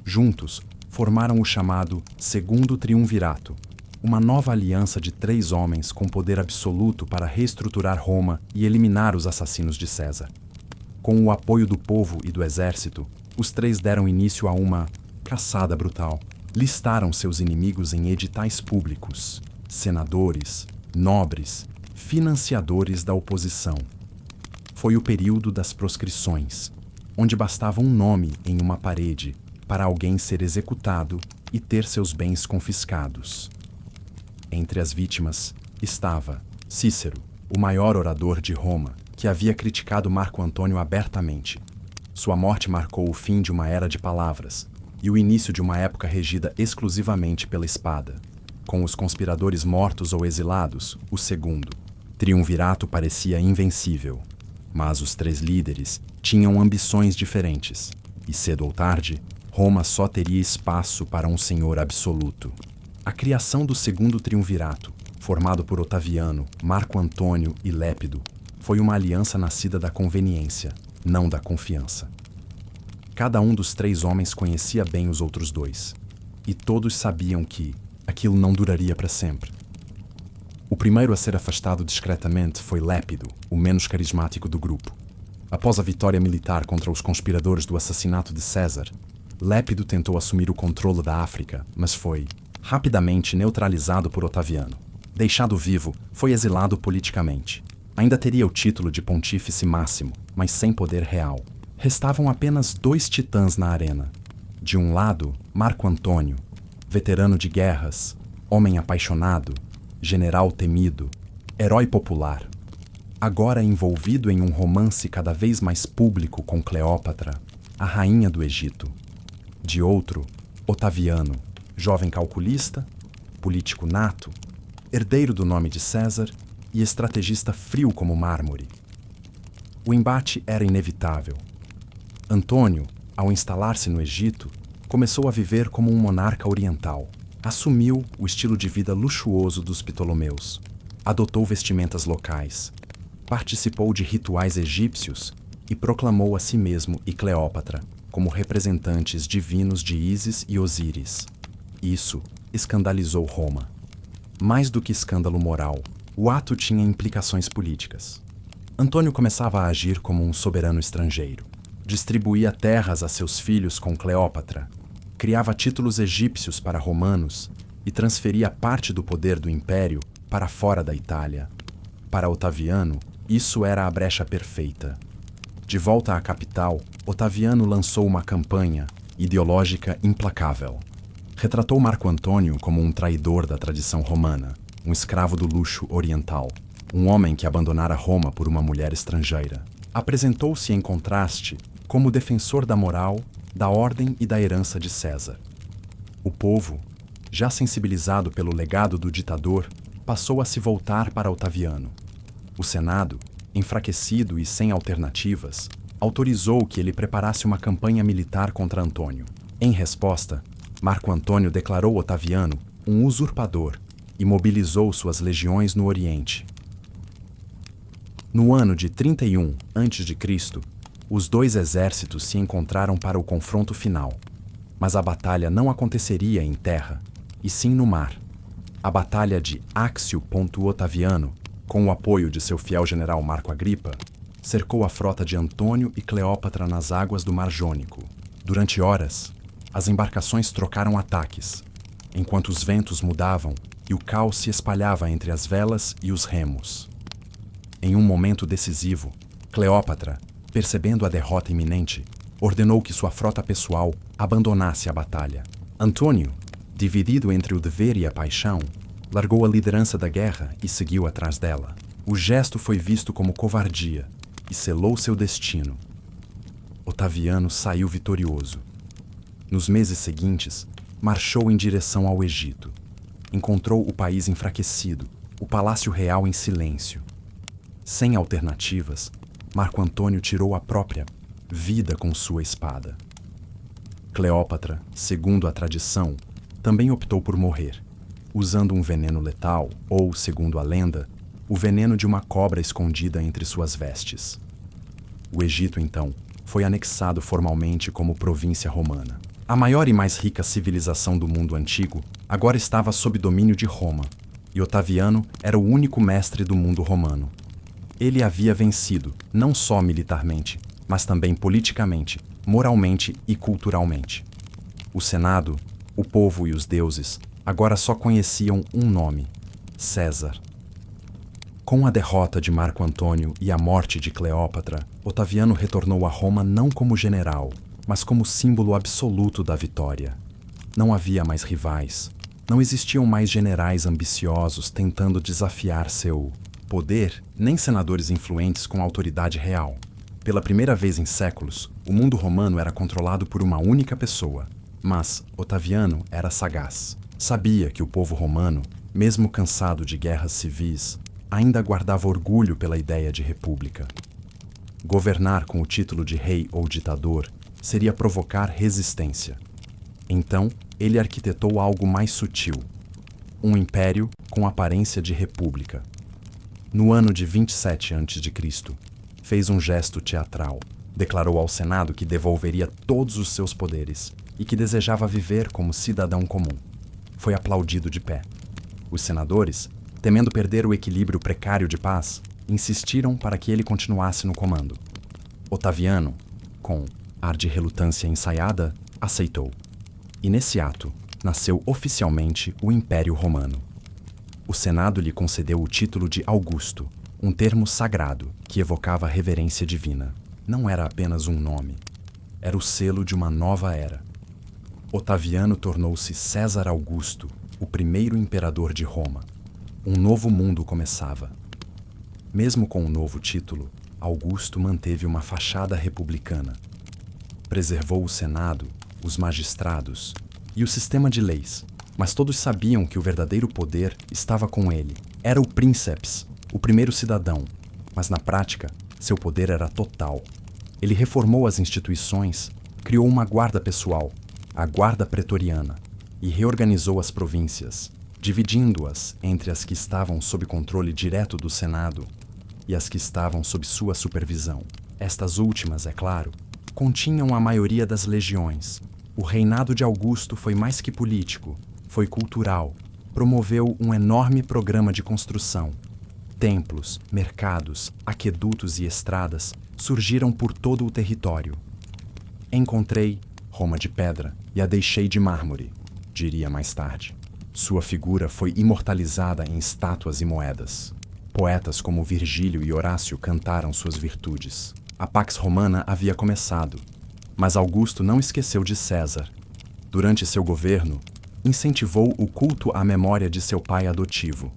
Juntos, formaram o chamado Segundo Triunvirato, uma nova aliança de 3 homens com poder absoluto para reestruturar Roma e eliminar os assassinos de César. Com o apoio do povo e do exército, os 3 deram início a uma caçada brutal. Listaram seus inimigos em editais públicos, senadores, nobres, financiadores da oposição. Foi o período das proscrições, onde bastava um nome em uma parede para alguém ser executado e ter seus bens confiscados. Entre as vítimas estava Cícero, o maior orador de Roma, que havia criticado Marco Antônio abertamente. Sua morte marcou o fim de uma era de palavras e o início de uma época regida exclusivamente pela espada. Com os conspiradores mortos ou exilados, o segundo triunvirato parecia invencível. Mas os 3 líderes tinham ambições diferentes, e cedo ou tarde, Roma só teria espaço para um senhor absoluto. A criação do segundo triunvirato, formado por Otaviano, Marco Antônio e Lépido, foi uma aliança nascida da conveniência, não da confiança. Cada um dos três homens conhecia bem os outros dois, e todos sabiam que aquilo não duraria para sempre. O primeiro a ser afastado discretamente foi Lépido, o menos carismático do grupo. Após a vitória militar contra os conspiradores do assassinato de César, Lépido tentou assumir o controle da África, mas foi rapidamente neutralizado por Otaviano. Deixado vivo, foi exilado politicamente. Ainda teria o título de pontífice máximo, mas sem poder real. Restavam apenas 2 titãs na arena. De um lado, Marco Antônio, veterano de guerras, homem apaixonado, general temido, herói popular, agora envolvido em um romance cada vez mais público com Cleópatra, a rainha do Egito. De outro, Otaviano, jovem calculista, político nato, herdeiro do nome de César e estrategista frio como mármore. O embate era inevitável. Antônio, ao instalar-se no Egito, começou a viver como um monarca oriental. Assumiu o estilo de vida luxuoso dos Ptolomeus. Adotou vestimentas locais. Participou de rituais egípcios e proclamou a si mesmo e Cleópatra como representantes divinos de Ísis e Osíris. Isso escandalizou Roma. Mais do que escândalo moral, o ato tinha implicações políticas. Antônio começava a agir como um soberano estrangeiro. Distribuía terras a seus filhos com Cleópatra, criava títulos egípcios para romanos e transferia parte do poder do império para fora da Itália. Para Otaviano, isso era a brecha perfeita. De volta à capital, Otaviano lançou uma campanha ideológica implacável. Retratou Marco Antônio como um traidor da tradição romana, um escravo do luxo oriental, um homem que abandonara Roma por uma mulher estrangeira. Apresentou-se em contraste como defensor da moral, da ordem e da herança de César. O povo, já sensibilizado pelo legado do ditador, passou a se voltar para Otaviano. O Senado, enfraquecido e sem alternativas, autorizou que ele preparasse uma campanha militar contra Antônio. Em resposta, Marco Antônio declarou Otaviano um usurpador e mobilizou suas legiões no Oriente. No ano de 31 a.C., os dois exércitos se encontraram para o confronto final, mas a batalha não aconteceria em terra, e sim no mar. A batalha de Áxio Otaviano, com o apoio de seu fiel general Marco Agripa, cercou a frota de Antônio e Cleópatra nas águas do Mar Jônico. Durante horas, as embarcações trocaram ataques, enquanto os ventos mudavam e o caos se espalhava entre as velas e os remos. Em um momento decisivo, Cleópatra, percebendo a derrota iminente, ordenou que sua frota pessoal abandonasse a batalha. Antônio, dividido entre o dever e a paixão, largou a liderança da guerra e seguiu atrás dela. O gesto foi visto como covardia e selou seu destino. Otaviano saiu vitorioso. Nos meses seguintes, marchou em direção ao Egito. Encontrou o país enfraquecido, o palácio real em silêncio. Sem alternativas, Marco Antônio tirou a própria vida com sua espada. Cleópatra, segundo a tradição, também optou por morrer, usando um veneno letal ou, segundo a lenda, o veneno de uma cobra escondida entre suas vestes. O Egito, então, foi anexado formalmente como província romana. A maior e mais rica civilização do mundo antigo agora estava sob domínio de Roma, e Otaviano era o único mestre do mundo romano. Ele havia vencido, não só militarmente, mas também politicamente, moralmente e culturalmente. O Senado, o povo e os deuses agora só conheciam um nome: César. Com a derrota de Marco Antônio e a morte de Cleópatra, Otaviano retornou a Roma não como general, mas como símbolo absoluto da vitória. Não havia mais rivais, não existiam mais generais ambiciosos tentando desafiar seu poder, nem senadores influentes com autoridade real. Pela primeira vez em séculos, o mundo romano era controlado por uma única pessoa. Mas Otaviano era sagaz. Sabia que o povo romano, mesmo cansado de guerras civis, ainda guardava orgulho pela ideia de república. Governar com o título de rei ou ditador seria provocar resistência. Então, ele arquitetou algo mais sutil: um império com aparência de república. No ano de 27 a.C., fez um gesto teatral. Declarou ao Senado que devolveria todos os seus poderes e que desejava viver como cidadão comum. Foi aplaudido de pé. Os senadores, temendo perder o equilíbrio precário de paz, insistiram para que ele continuasse no comando. Otaviano, com ar de relutância ensaiada, aceitou. E nesse ato, nasceu oficialmente o Império Romano. O Senado lhe concedeu o título de Augusto, um termo sagrado que evocava reverência divina. Não era apenas um nome, era o selo de uma nova era. Otaviano tornou-se César Augusto, o primeiro imperador de Roma. Um novo mundo começava. Mesmo com o novo título, Augusto manteve uma fachada republicana. Preservou o Senado, os magistrados e o sistema de leis, mas todos sabiam que o verdadeiro poder estava com ele. Era o princeps, o primeiro cidadão, mas na prática, seu poder era total. Ele reformou as instituições, criou uma guarda pessoal, a Guarda Pretoriana, e reorganizou as províncias, dividindo-as entre as que estavam sob controle direto do Senado e as que estavam sob sua supervisão. Estas últimas, é claro, continham a maioria das legiões. O reinado de Augusto foi mais que político, foi cultural. Promoveu um enorme programa de construção. Templos, mercados, aquedutos e estradas surgiram por todo o território. Encontrei Roma de pedra e a deixei de mármore, diria mais tarde. Sua figura foi imortalizada em estátuas e moedas. Poetas como Virgílio e Horácio cantaram suas virtudes. A Pax Romana havia começado, mas Augusto não esqueceu de César. Durante seu governo, incentivou o culto à memória de seu pai adotivo.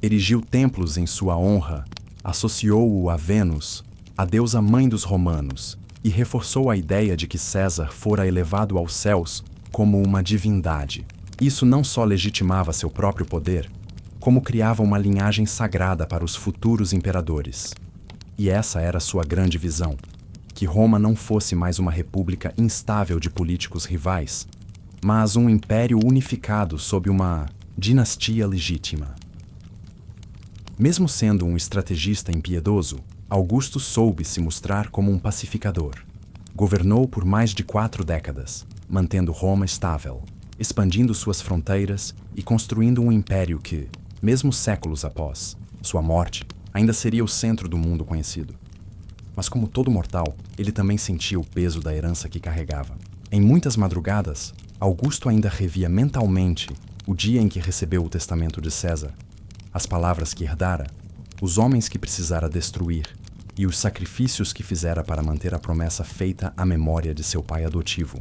Erigiu templos em sua honra, associou-o a Vênus, a deusa mãe dos romanos, e reforçou a ideia de que César fora elevado aos céus como uma divindade. Isso não só legitimava seu próprio poder, como criava uma linhagem sagrada para os futuros imperadores. E essa era sua grande visão, que Roma não fosse mais uma república instável de políticos rivais, mas um império unificado sob uma dinastia legítima. Mesmo sendo um estrategista impiedoso, Augusto soube se mostrar como um pacificador. Governou por mais de 4 décadas, mantendo Roma estável, expandindo suas fronteiras e construindo um império que, mesmo séculos após sua morte, ainda seria o centro do mundo conhecido. Mas como todo mortal, ele também sentia o peso da herança que carregava. Em muitas madrugadas, Augusto ainda revia mentalmente o dia em que recebeu o testamento de César, as palavras que herdara, os homens que precisara destruir e os sacrifícios que fizera para manter a promessa feita à memória de seu pai adotivo.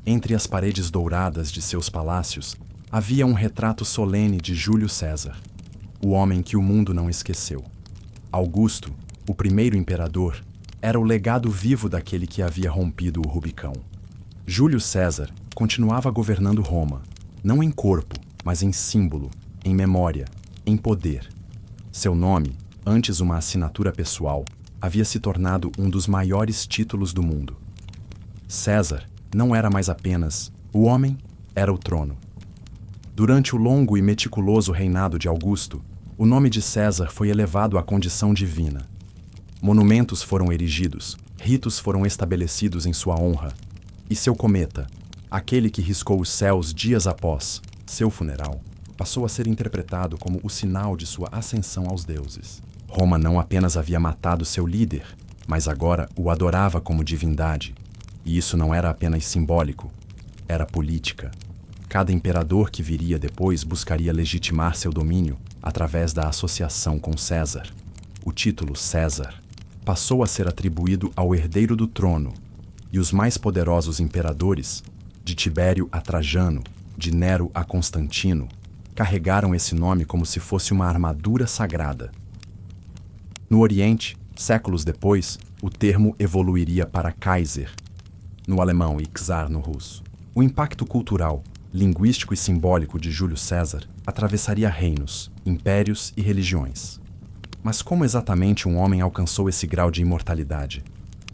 Entre as paredes douradas de seus palácios, havia um retrato solene de Júlio César, o homem que o mundo não esqueceu. Augusto, o primeiro imperador, era o legado vivo daquele que havia rompido o Rubicão. Júlio César continuava governando Roma, não em corpo, mas em símbolo, em memória, em poder. Seu nome, antes uma assinatura pessoal, havia se tornado um dos maiores títulos do mundo. César não era mais apenas o homem, era o trono. Durante o longo e meticuloso reinado de Augusto, o nome de César foi elevado à condição divina. Monumentos foram erigidos, ritos foram estabelecidos em sua honra, e seu cometa, aquele que riscou os céus dias após seu funeral, passou a ser interpretado como o sinal de sua ascensão aos deuses. Roma não apenas havia matado seu líder, mas agora o adorava como divindade. E isso não era apenas simbólico, era política. Cada imperador que viria depois buscaria legitimar seu domínio através da associação com César. O título César passou a ser atribuído ao herdeiro do trono, e os mais poderosos imperadores, de Tibério a Trajano, de Nero a Constantino, carregaram esse nome como se fosse uma armadura sagrada. No Oriente, séculos depois, o termo evoluiria para Kaiser, no alemão, e Czar no russo. O impacto cultural, linguístico e simbólico de Júlio César atravessaria reinos, impérios e religiões. Mas como exatamente um homem alcançou esse grau de imortalidade?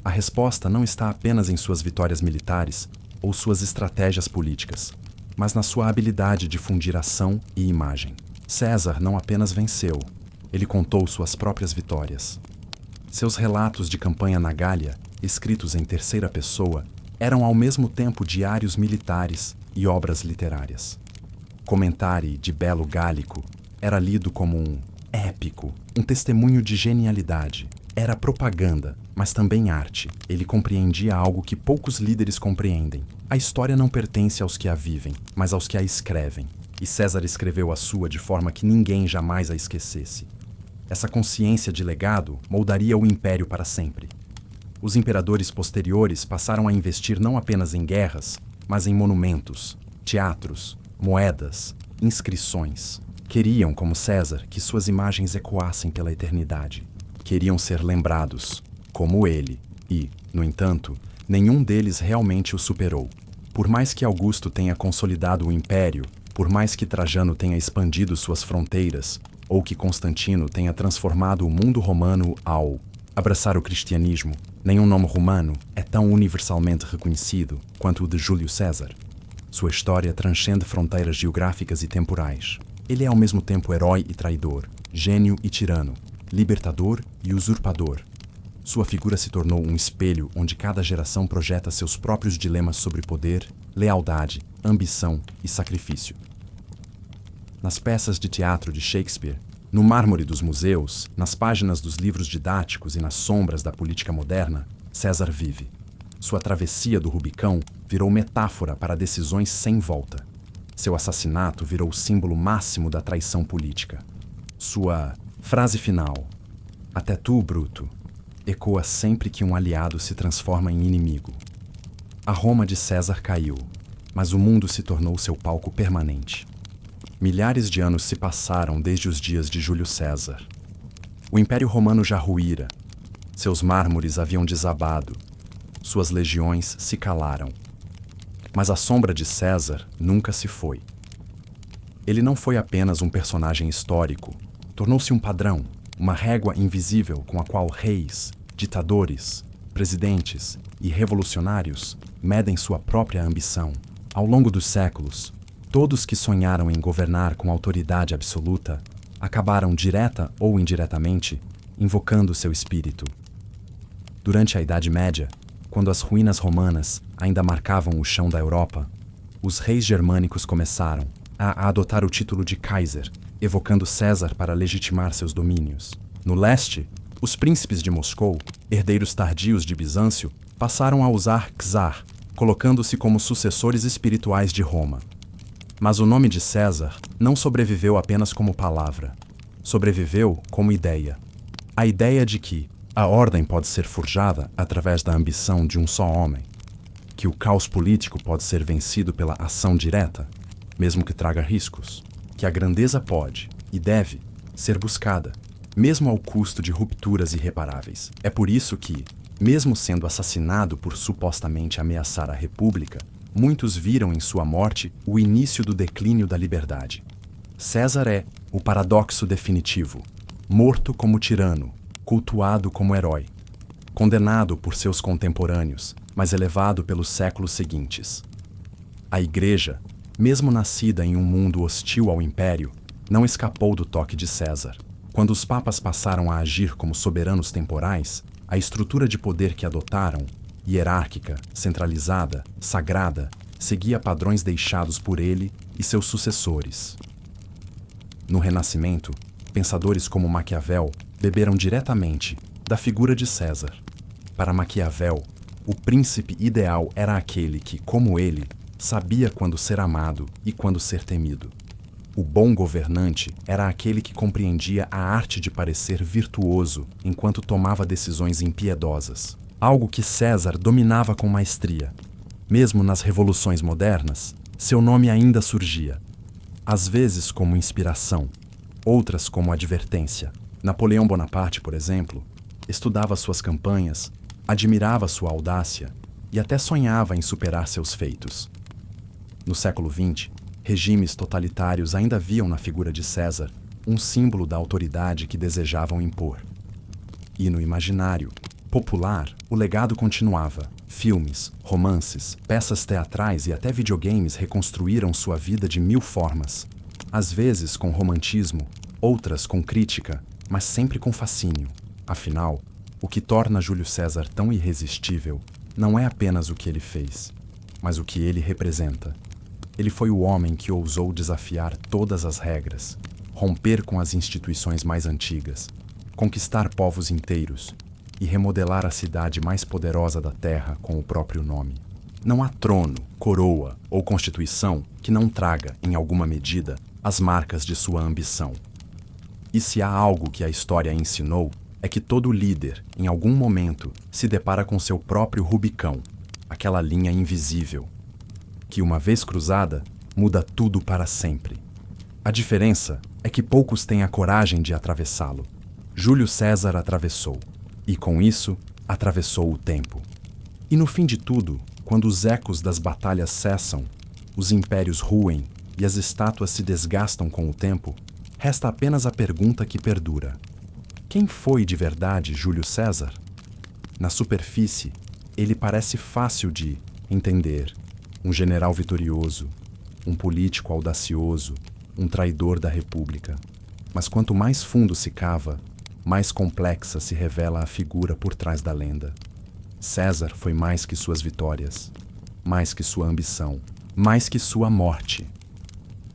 A resposta não está apenas em suas vitórias militares ou suas estratégias políticas. mas na sua habilidade de fundir ação e imagem. César não apenas venceu, ele contou suas próprias vitórias. Seus relatos de campanha na Gália, escritos em terceira pessoa, eram ao mesmo tempo diários militares e obras literárias. Comentário de Belo Gálico era lido como um épico, um testemunho de genialidade. Era propaganda, mas também arte. Ele compreendia algo que poucos líderes compreendem. A história não pertence aos que a vivem, mas aos que a escrevem. E César escreveu a sua de forma que ninguém jamais a esquecesse. Essa consciência de legado moldaria o império para sempre. Os imperadores posteriores passaram a investir não apenas em guerras, mas em monumentos, teatros, moedas, inscrições. Queriam, como César, que suas imagens ecoassem pela eternidade. Queriam ser lembrados, como ele, e, no entanto, nenhum deles realmente o superou. Por mais que Augusto tenha consolidado o império, por mais que Trajano tenha expandido suas fronteiras, ou que Constantino tenha transformado o mundo romano ao abraçar o cristianismo, nenhum nome romano é tão universalmente reconhecido quanto o de Júlio César. Sua história transcende fronteiras geográficas e temporais. Ele é ao mesmo tempo herói e traidor, gênio e tirano, libertador e usurpador. Sua figura se tornou um espelho onde cada geração projeta seus próprios dilemas sobre poder, lealdade, ambição e sacrifício. Nas peças de teatro de Shakespeare, no mármore dos museus, nas páginas dos livros didáticos e nas sombras da política moderna, César vive. Sua travessia do Rubicão virou metáfora para decisões sem volta. Seu assassinato virou o símbolo máximo da traição política. Sua frase final, "Até tu, Bruto", ecoa sempre que um aliado se transforma em inimigo. A Roma de César caiu, mas o mundo se tornou seu palco permanente. Milhares de anos se passaram desde os dias de Júlio César. O Império Romano já ruíra. Seus mármores haviam desabado. Suas legiões se calaram. Mas a sombra de César nunca se foi. Ele não foi apenas um personagem histórico. Tornou-se um padrão, uma régua invisível com a qual reis, ditadores, presidentes e revolucionários medem sua própria ambição. Ao longo dos séculos, todos que sonharam em governar com autoridade absoluta acabaram, direta ou indiretamente, invocando seu espírito. Durante a Idade Média, quando as ruínas romanas ainda marcavam o chão da Europa, os reis germânicos começaram a adotar o título de Kaiser, evocando César para legitimar seus domínios. No leste, os príncipes de Moscou, herdeiros tardios de Bizâncio, passaram a usar czar, colocando-se como sucessores espirituais de Roma. Mas o nome de César não sobreviveu apenas como palavra. Sobreviveu como ideia. A ideia de que a ordem pode ser forjada através da ambição de um só homem, que o caos político pode ser vencido pela ação direta, mesmo que traga riscos, que a grandeza pode e deve ser buscada, mesmo ao custo de rupturas irreparáveis. É por isso que, mesmo sendo assassinado por supostamente ameaçar a República, muitos viram em sua morte o início do declínio da liberdade. César é o paradoxo definitivo, morto como tirano, cultuado como herói, condenado por seus contemporâneos, mas elevado pelos séculos seguintes. A Igreja, mesmo nascida em um mundo hostil ao Império, não escapou do toque de César. Quando os papas passaram a agir como soberanos temporais, a estrutura de poder que adotaram, hierárquica, centralizada, sagrada, seguia padrões deixados por ele e seus sucessores. No Renascimento, pensadores como Maquiavel beberam diretamente da figura de César. Para Maquiavel, o príncipe ideal era aquele que, como ele, sabia quando ser amado e quando ser temido. O bom governante era aquele que compreendia a arte de parecer virtuoso enquanto tomava decisões impiedosas, algo que César dominava com maestria. Mesmo nas revoluções modernas, seu nome ainda surgia, às vezes como inspiração, outras como advertência. Napoleão Bonaparte, por exemplo, estudava suas campanhas, admirava sua audácia e até sonhava em superar seus feitos. No século XX, regimes totalitários ainda viam na figura de César um símbolo da autoridade que desejavam impor. E no imaginário popular, o legado continuava. Filmes, romances, peças teatrais e até videogames reconstruíram sua vida de 1000 formas. Às vezes com romantismo, outras com crítica, mas sempre com fascínio. Afinal, o que torna Júlio César tão irresistível não é apenas o que ele fez, mas o que ele representa. Ele foi o homem que ousou desafiar todas as regras, romper com as instituições mais antigas, conquistar povos inteiros e remodelar a cidade mais poderosa da Terra com o próprio nome. Não há trono, coroa ou constituição que não traga, em alguma medida, as marcas de sua ambição. E se há algo que a história ensinou, é que todo líder, em algum momento, se depara com seu próprio Rubicão, aquela linha invisível, que, uma vez cruzada, muda tudo para sempre. A diferença é que poucos têm a coragem de atravessá-lo. Júlio César atravessou, e com isso, atravessou o tempo. E no fim de tudo, quando os ecos das batalhas cessam, os impérios ruem e as estátuas se desgastam com o tempo, resta apenas a pergunta que perdura: quem foi de verdade Júlio César? Na superfície, ele parece fácil de entender. Um general vitorioso, um político audacioso, um traidor da República. Mas quanto mais fundo se cava, mais complexa se revela a figura por trás da lenda. César foi mais que suas vitórias, mais que sua ambição, mais que sua morte.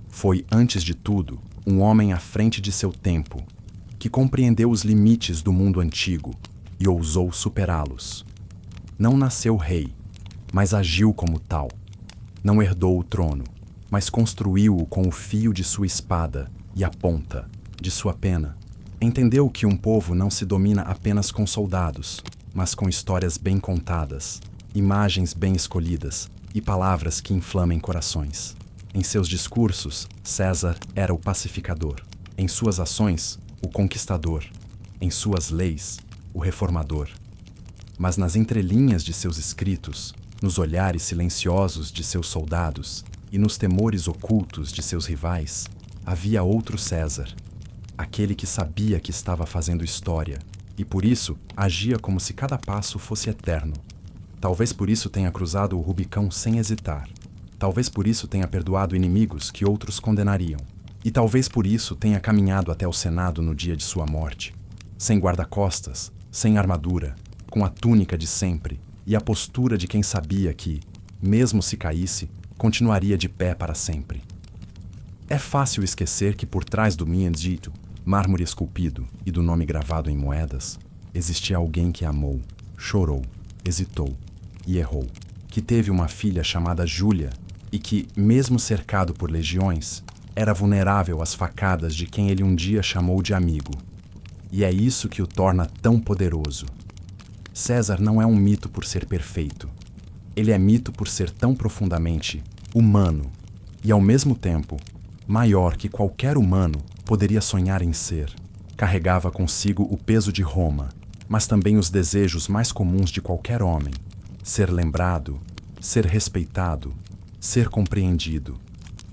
Foi, antes de tudo, um homem à frente de seu tempo, que compreendeu os limites do mundo antigo e ousou superá-los. Não nasceu rei, mas agiu como tal. Não herdou o trono, mas construiu-o com o fio de sua espada e a ponta de sua pena. Entendeu que um povo não se domina apenas com soldados, mas com histórias bem contadas, imagens bem escolhidas e palavras que inflamem corações. Em seus discursos, César era o pacificador. Em suas ações, o conquistador. Em suas leis, o reformador. Mas nas entrelinhas de seus escritos, nos olhares silenciosos de seus soldados e nos temores ocultos de seus rivais, havia outro César, aquele que sabia que estava fazendo história e por isso agia como se cada passo fosse eterno. Talvez por isso tenha cruzado o Rubicão sem hesitar. Talvez por isso tenha perdoado inimigos que outros condenariam. E talvez por isso tenha caminhado até o Senado no dia de sua morte, sem guarda-costas, sem armadura, com a túnica de sempre e a postura de quem sabia que, mesmo se caísse, continuaria de pé para sempre. É fácil esquecer que por trás do Miendito, mármore esculpido e do nome gravado em moedas, existia alguém que amou, chorou, hesitou e errou, que teve uma filha chamada Júlia e que, mesmo cercado por legiões, era vulnerável às facadas de quem ele um dia chamou de amigo. E é isso que o torna tão poderoso. César não é um mito por ser perfeito. Ele é mito por ser tão profundamente humano e, ao mesmo tempo, maior que qualquer humano poderia sonhar em ser. Carregava consigo o peso de Roma, mas também os desejos mais comuns de qualquer homem: ser lembrado, ser respeitado, ser compreendido.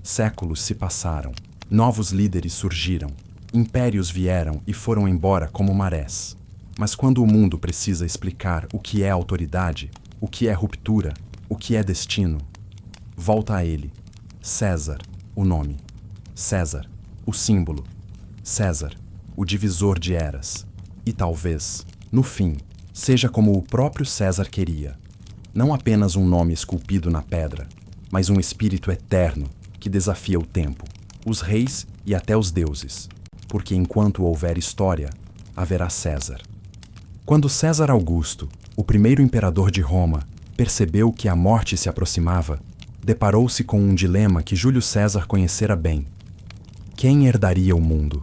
Séculos se passaram, novos líderes surgiram, impérios vieram e foram embora como marés. Mas quando o mundo precisa explicar o que é autoridade, o que é ruptura, o que é destino, volta a ele: César, o nome; César, o símbolo; César, o divisor de eras. E talvez, no fim, seja como o próprio César queria. Não apenas um nome esculpido na pedra, mas um espírito eterno que desafia o tempo, os reis e até os deuses. Porque enquanto houver história, haverá César. Quando César Augusto, o primeiro imperador de Roma, percebeu que a morte se aproximava, deparou-se com um dilema que Júlio César conhecera bem. Quem herdaria o mundo?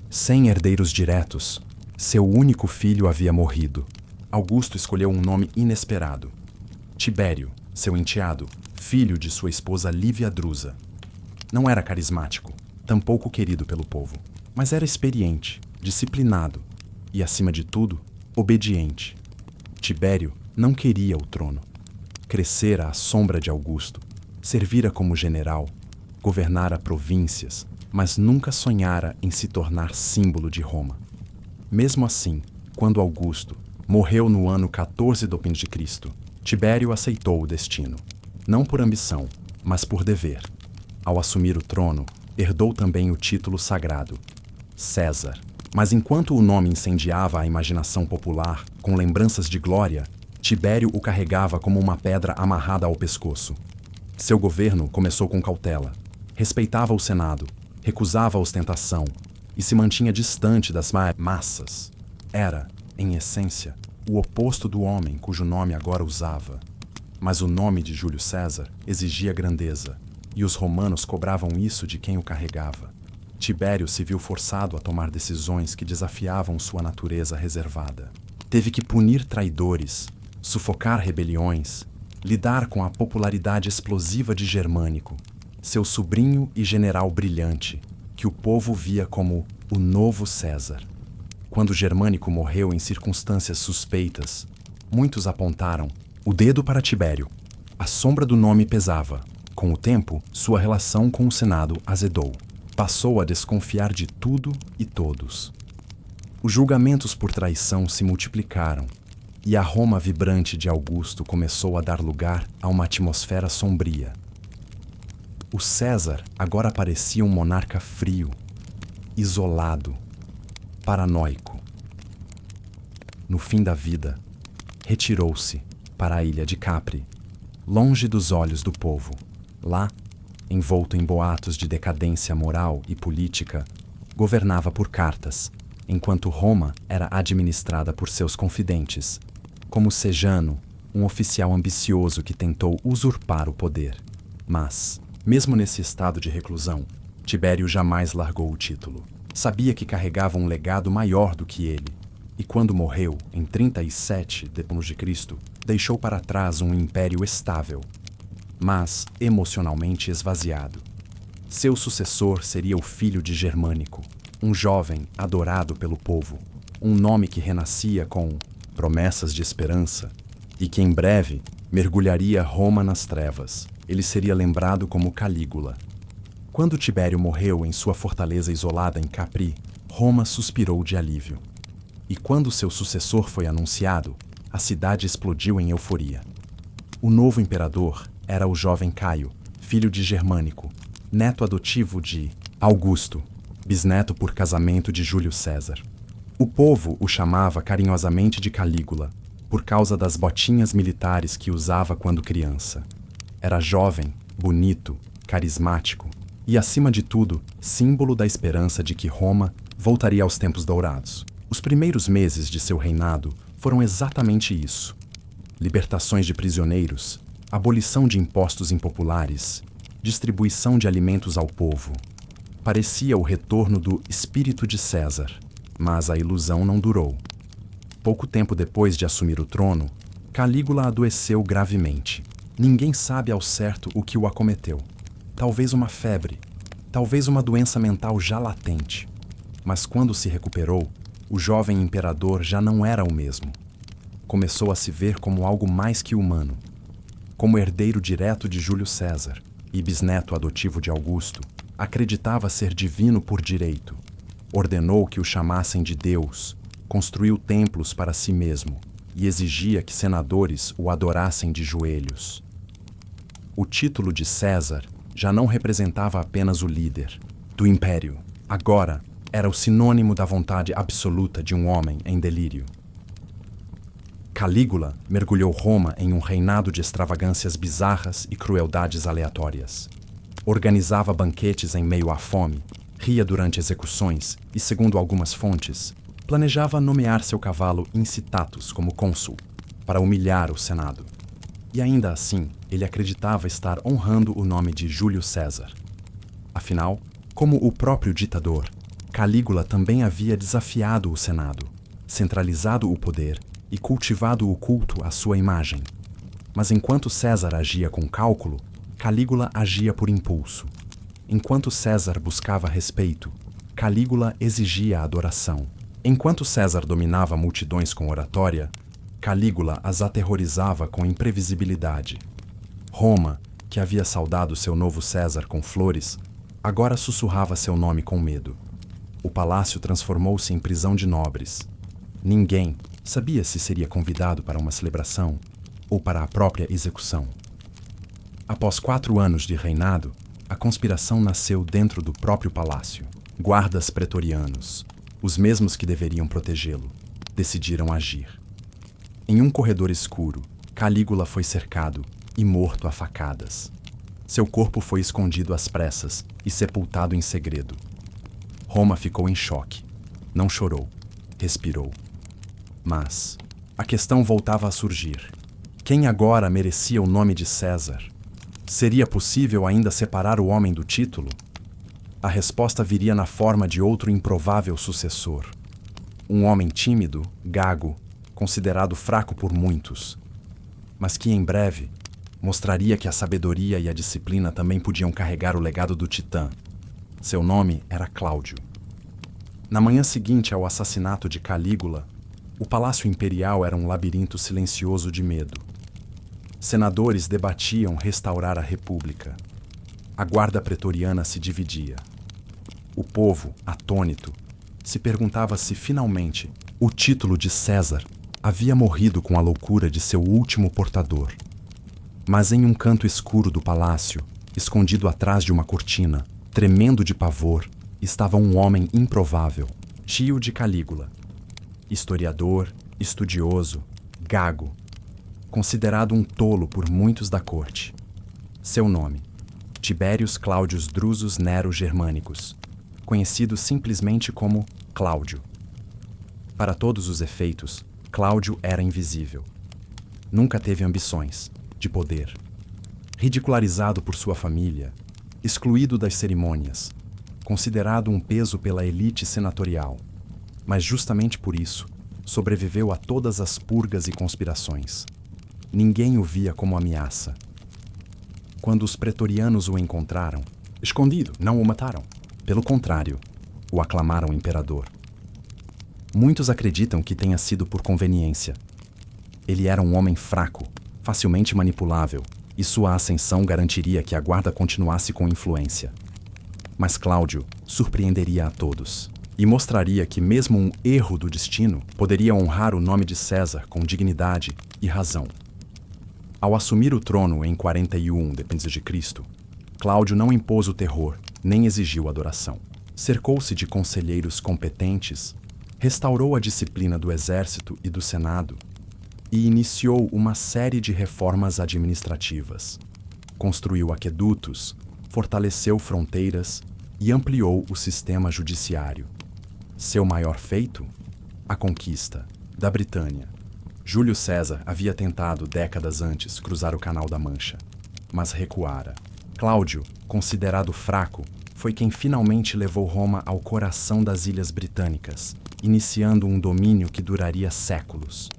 Sem herdeiros diretos, seu único filho havia morrido. Augusto escolheu um nome inesperado: Tibério, seu enteado, filho de sua esposa Lívia Drusa. Não era carismático, tampouco querido pelo povo, mas era experiente, disciplinado e, acima de tudo, obediente. Tibério não queria o trono. Crescera à sombra de Augusto, servira como general, governara províncias, mas nunca sonhara em se tornar símbolo de Roma. Mesmo assim, quando Augusto morreu no ano 14 d.C., Tibério aceitou o destino, não por ambição, mas por dever. Ao assumir o trono, herdou também o título sagrado, César. Mas enquanto o nome incendiava a imaginação popular com lembranças de glória, Tibério o carregava como uma pedra amarrada ao pescoço. Seu governo começou com cautela. Respeitava o Senado, recusava a ostentação e se mantinha distante das massas. Era, em essência, o oposto do homem cujo nome agora usava. Mas o nome de Júlio César exigia grandeza, e os romanos cobravam isso de quem o carregava. Tibério se viu forçado a tomar decisões que desafiavam sua natureza reservada. Teve que punir traidores, sufocar rebeliões, lidar com a popularidade explosiva de Germânico, seu sobrinho e general brilhante, que o povo via como o novo César. Quando Germânico morreu em circunstâncias suspeitas, muitos apontaram o dedo para Tibério. A sombra do nome pesava. Com o tempo, sua relação com o Senado azedou. Passou a desconfiar de tudo e todos. Os julgamentos por traição se multiplicaram, e a Roma vibrante de Augusto começou a dar lugar a uma atmosfera sombria. O César agora parecia um monarca frio, isolado, paranoico. No fim da vida, retirou-se para a ilha de Capri, longe dos olhos do povo. Lá, envolto em boatos de decadência moral e política, governava por cartas, enquanto Roma era administrada por seus confidentes, como Sejano, um oficial ambicioso que tentou usurpar o poder. Mas, mesmo nesse estado de reclusão, Tibério jamais largou o título. Sabia que carregava um legado maior do que ele, e quando morreu, em 37 d.C., deixou para trás um império estável, mas emocionalmente esvaziado. Seu sucessor seria o filho de Germânico, um jovem adorado pelo povo, um nome que renascia com promessas de esperança e que em breve mergulharia Roma nas trevas. Ele seria lembrado como Calígula. Quando Tibério morreu em sua fortaleza isolada em Capri, Roma suspirou de alívio. E quando seu sucessor foi anunciado, a cidade explodiu em euforia. O novo imperador era o jovem Caio, filho de Germânico, neto adotivo de Augusto, bisneto por casamento de Júlio César. O povo o chamava carinhosamente de Calígula, por causa das botinhas militares que usava quando criança. Era jovem, bonito, carismático e, acima de tudo, símbolo da esperança de que Roma voltaria aos tempos dourados. Os primeiros meses de seu reinado foram exatamente isso: libertações de prisioneiros, abolição de impostos impopulares, distribuição de alimentos ao povo. Parecia o retorno do espírito de César, mas a ilusão não durou. Pouco tempo depois de assumir o trono, Calígula adoeceu gravemente. Ninguém sabe ao certo o que o acometeu. Talvez uma febre, talvez uma doença mental já latente. Mas quando se recuperou, o jovem imperador já não era o mesmo. Começou a se ver como algo mais que humano. Como herdeiro direto de Júlio César e bisneto adotivo de Augusto, acreditava ser divino por direito. Ordenou que o chamassem de Deus, construiu templos para si mesmo e exigia que senadores o adorassem de joelhos. O título de César já não representava apenas o líder do império. Agora era o sinônimo da vontade absoluta de um homem em delírio. Calígula mergulhou Roma em um reinado de extravagâncias bizarras e crueldades aleatórias. Organizava banquetes em meio à fome, ria durante execuções e, segundo algumas fontes, planejava nomear seu cavalo Incitatus como cônsul, para humilhar o Senado. E ainda assim, ele acreditava estar honrando o nome de Júlio César. Afinal, como o próprio ditador, Calígula também havia desafiado o Senado, centralizado o poder e cultivado o culto à sua imagem. Mas enquanto César agia com cálculo, Calígula agia por impulso. Enquanto César buscava respeito, Calígula exigia adoração. Enquanto César dominava multidões com oratória, Calígula as aterrorizava com imprevisibilidade. Roma, que havia saudado seu novo César com flores, agora sussurrava seu nome com medo. O palácio transformou-se em prisão de nobres. Ninguém sabia se seria convidado para uma celebração ou para a própria execução. Após 4 anos de reinado, a conspiração nasceu dentro do próprio palácio. Guardas pretorianos, os mesmos que deveriam protegê-lo, decidiram agir. Em um corredor escuro, Calígula foi cercado e morto a facadas. Seu corpo foi escondido às pressas e sepultado em segredo. Roma ficou em choque. Não chorou, respirou. Mas a questão voltava a surgir. Quem agora merecia o nome de César? Seria possível ainda separar o homem do título? A resposta viria na forma de outro improvável sucessor. Um homem tímido, gago, considerado fraco por muitos, mas que em breve mostraria que a sabedoria e a disciplina também podiam carregar o legado do Titã. Seu nome era Cláudio. Na manhã seguinte ao assassinato de Calígula, o Palácio Imperial era um labirinto silencioso de medo. Senadores debatiam restaurar a República. A guarda pretoriana se dividia. O povo, atônito, se perguntava se finalmente o título de César havia morrido com a loucura de seu último portador. Mas em um canto escuro do palácio, escondido atrás de uma cortina, tremendo de pavor, estava um homem improvável, tio de Calígula. Historiador, estudioso, gago, considerado um tolo por muitos da corte. Seu nome, Tibérius Cláudius Drusus Nero Germânicus, conhecido simplesmente como Cláudio. Para todos os efeitos, Cláudio era invisível. Nunca teve ambições de poder. Ridicularizado por sua família, excluído das cerimônias, considerado um peso pela elite senatorial, mas justamente por isso, sobreviveu a todas as purgas e conspirações. Ninguém o via como ameaça. Quando os pretorianos o encontraram, escondido, não o mataram. Pelo contrário, o aclamaram imperador. Muitos acreditam que tenha sido por conveniência. Ele era um homem fraco, facilmente manipulável, e sua ascensão garantiria que a guarda continuasse com influência. Mas Cláudio surpreenderia a todos e mostraria que mesmo um erro do destino poderia honrar o nome de César com dignidade e razão. Ao assumir o trono em 41 d.C., Cláudio não impôs o terror, nem exigiu adoração. Cercou-se de conselheiros competentes, restaurou a disciplina do exército e do senado e iniciou uma série de reformas administrativas. Construiu aquedutos, fortaleceu fronteiras e ampliou o sistema judiciário. Seu maior feito? A conquista da Britânia. Júlio César havia tentado, décadas antes, cruzar o Canal da Mancha, mas recuara. Cláudio, considerado fraco, foi quem finalmente levou Roma ao coração das Ilhas Britânicas, iniciando um domínio que duraria séculos.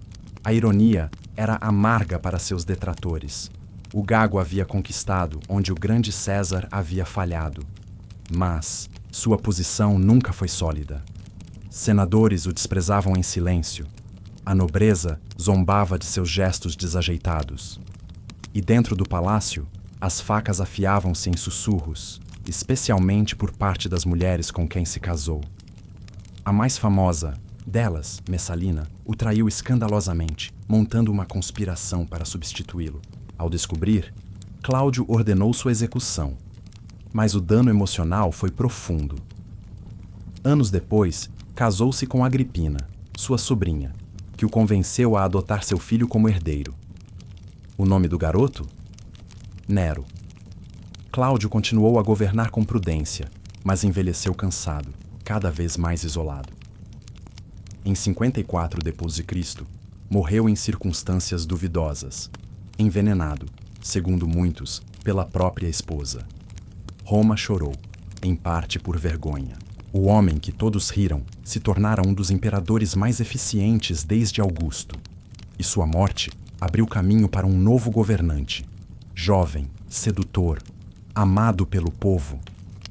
A ironia era amarga para seus detratores. O gago havia conquistado onde o grande César havia falhado. Mas sua posição nunca foi sólida. Senadores o desprezavam em silêncio. A nobreza zombava de seus gestos desajeitados. E dentro do palácio, as facas afiavam-se em sussurros, especialmente por parte das mulheres com quem se casou. A mais famosa delas, Messalina, o traiu escandalosamente, montando uma conspiração para substituí-lo. Ao descobrir, Cláudio ordenou sua execução. Mas o dano emocional foi profundo. Anos depois, casou-se com Agripina, sua sobrinha, que o convenceu a adotar seu filho como herdeiro. O nome do garoto? Nero. Cláudio continuou a governar com prudência, mas envelheceu cansado, cada vez mais isolado. Em 54 d.C., morreu em circunstâncias duvidosas, envenenado, segundo muitos, pela própria esposa. Roma chorou, em parte por vergonha. O homem que todos riram se tornara um dos imperadores mais eficientes desde Augusto, e sua morte abriu caminho para um novo governante, jovem, sedutor, amado pelo povo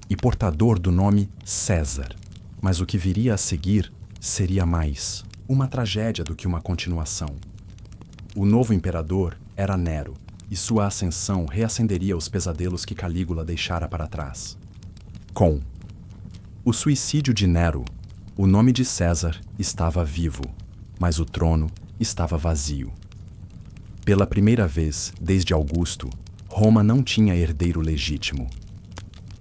e portador do nome César. Mas o que viria a seguir seria mais uma tragédia do que uma continuação. O novo imperador era Nero, e sua ascensão reacenderia os pesadelos que Calígula deixara para trás. Com o suicídio de Nero, o nome de César estava vivo, mas o trono estava vazio. Pela primeira vez, desde Augusto, Roma não tinha herdeiro legítimo.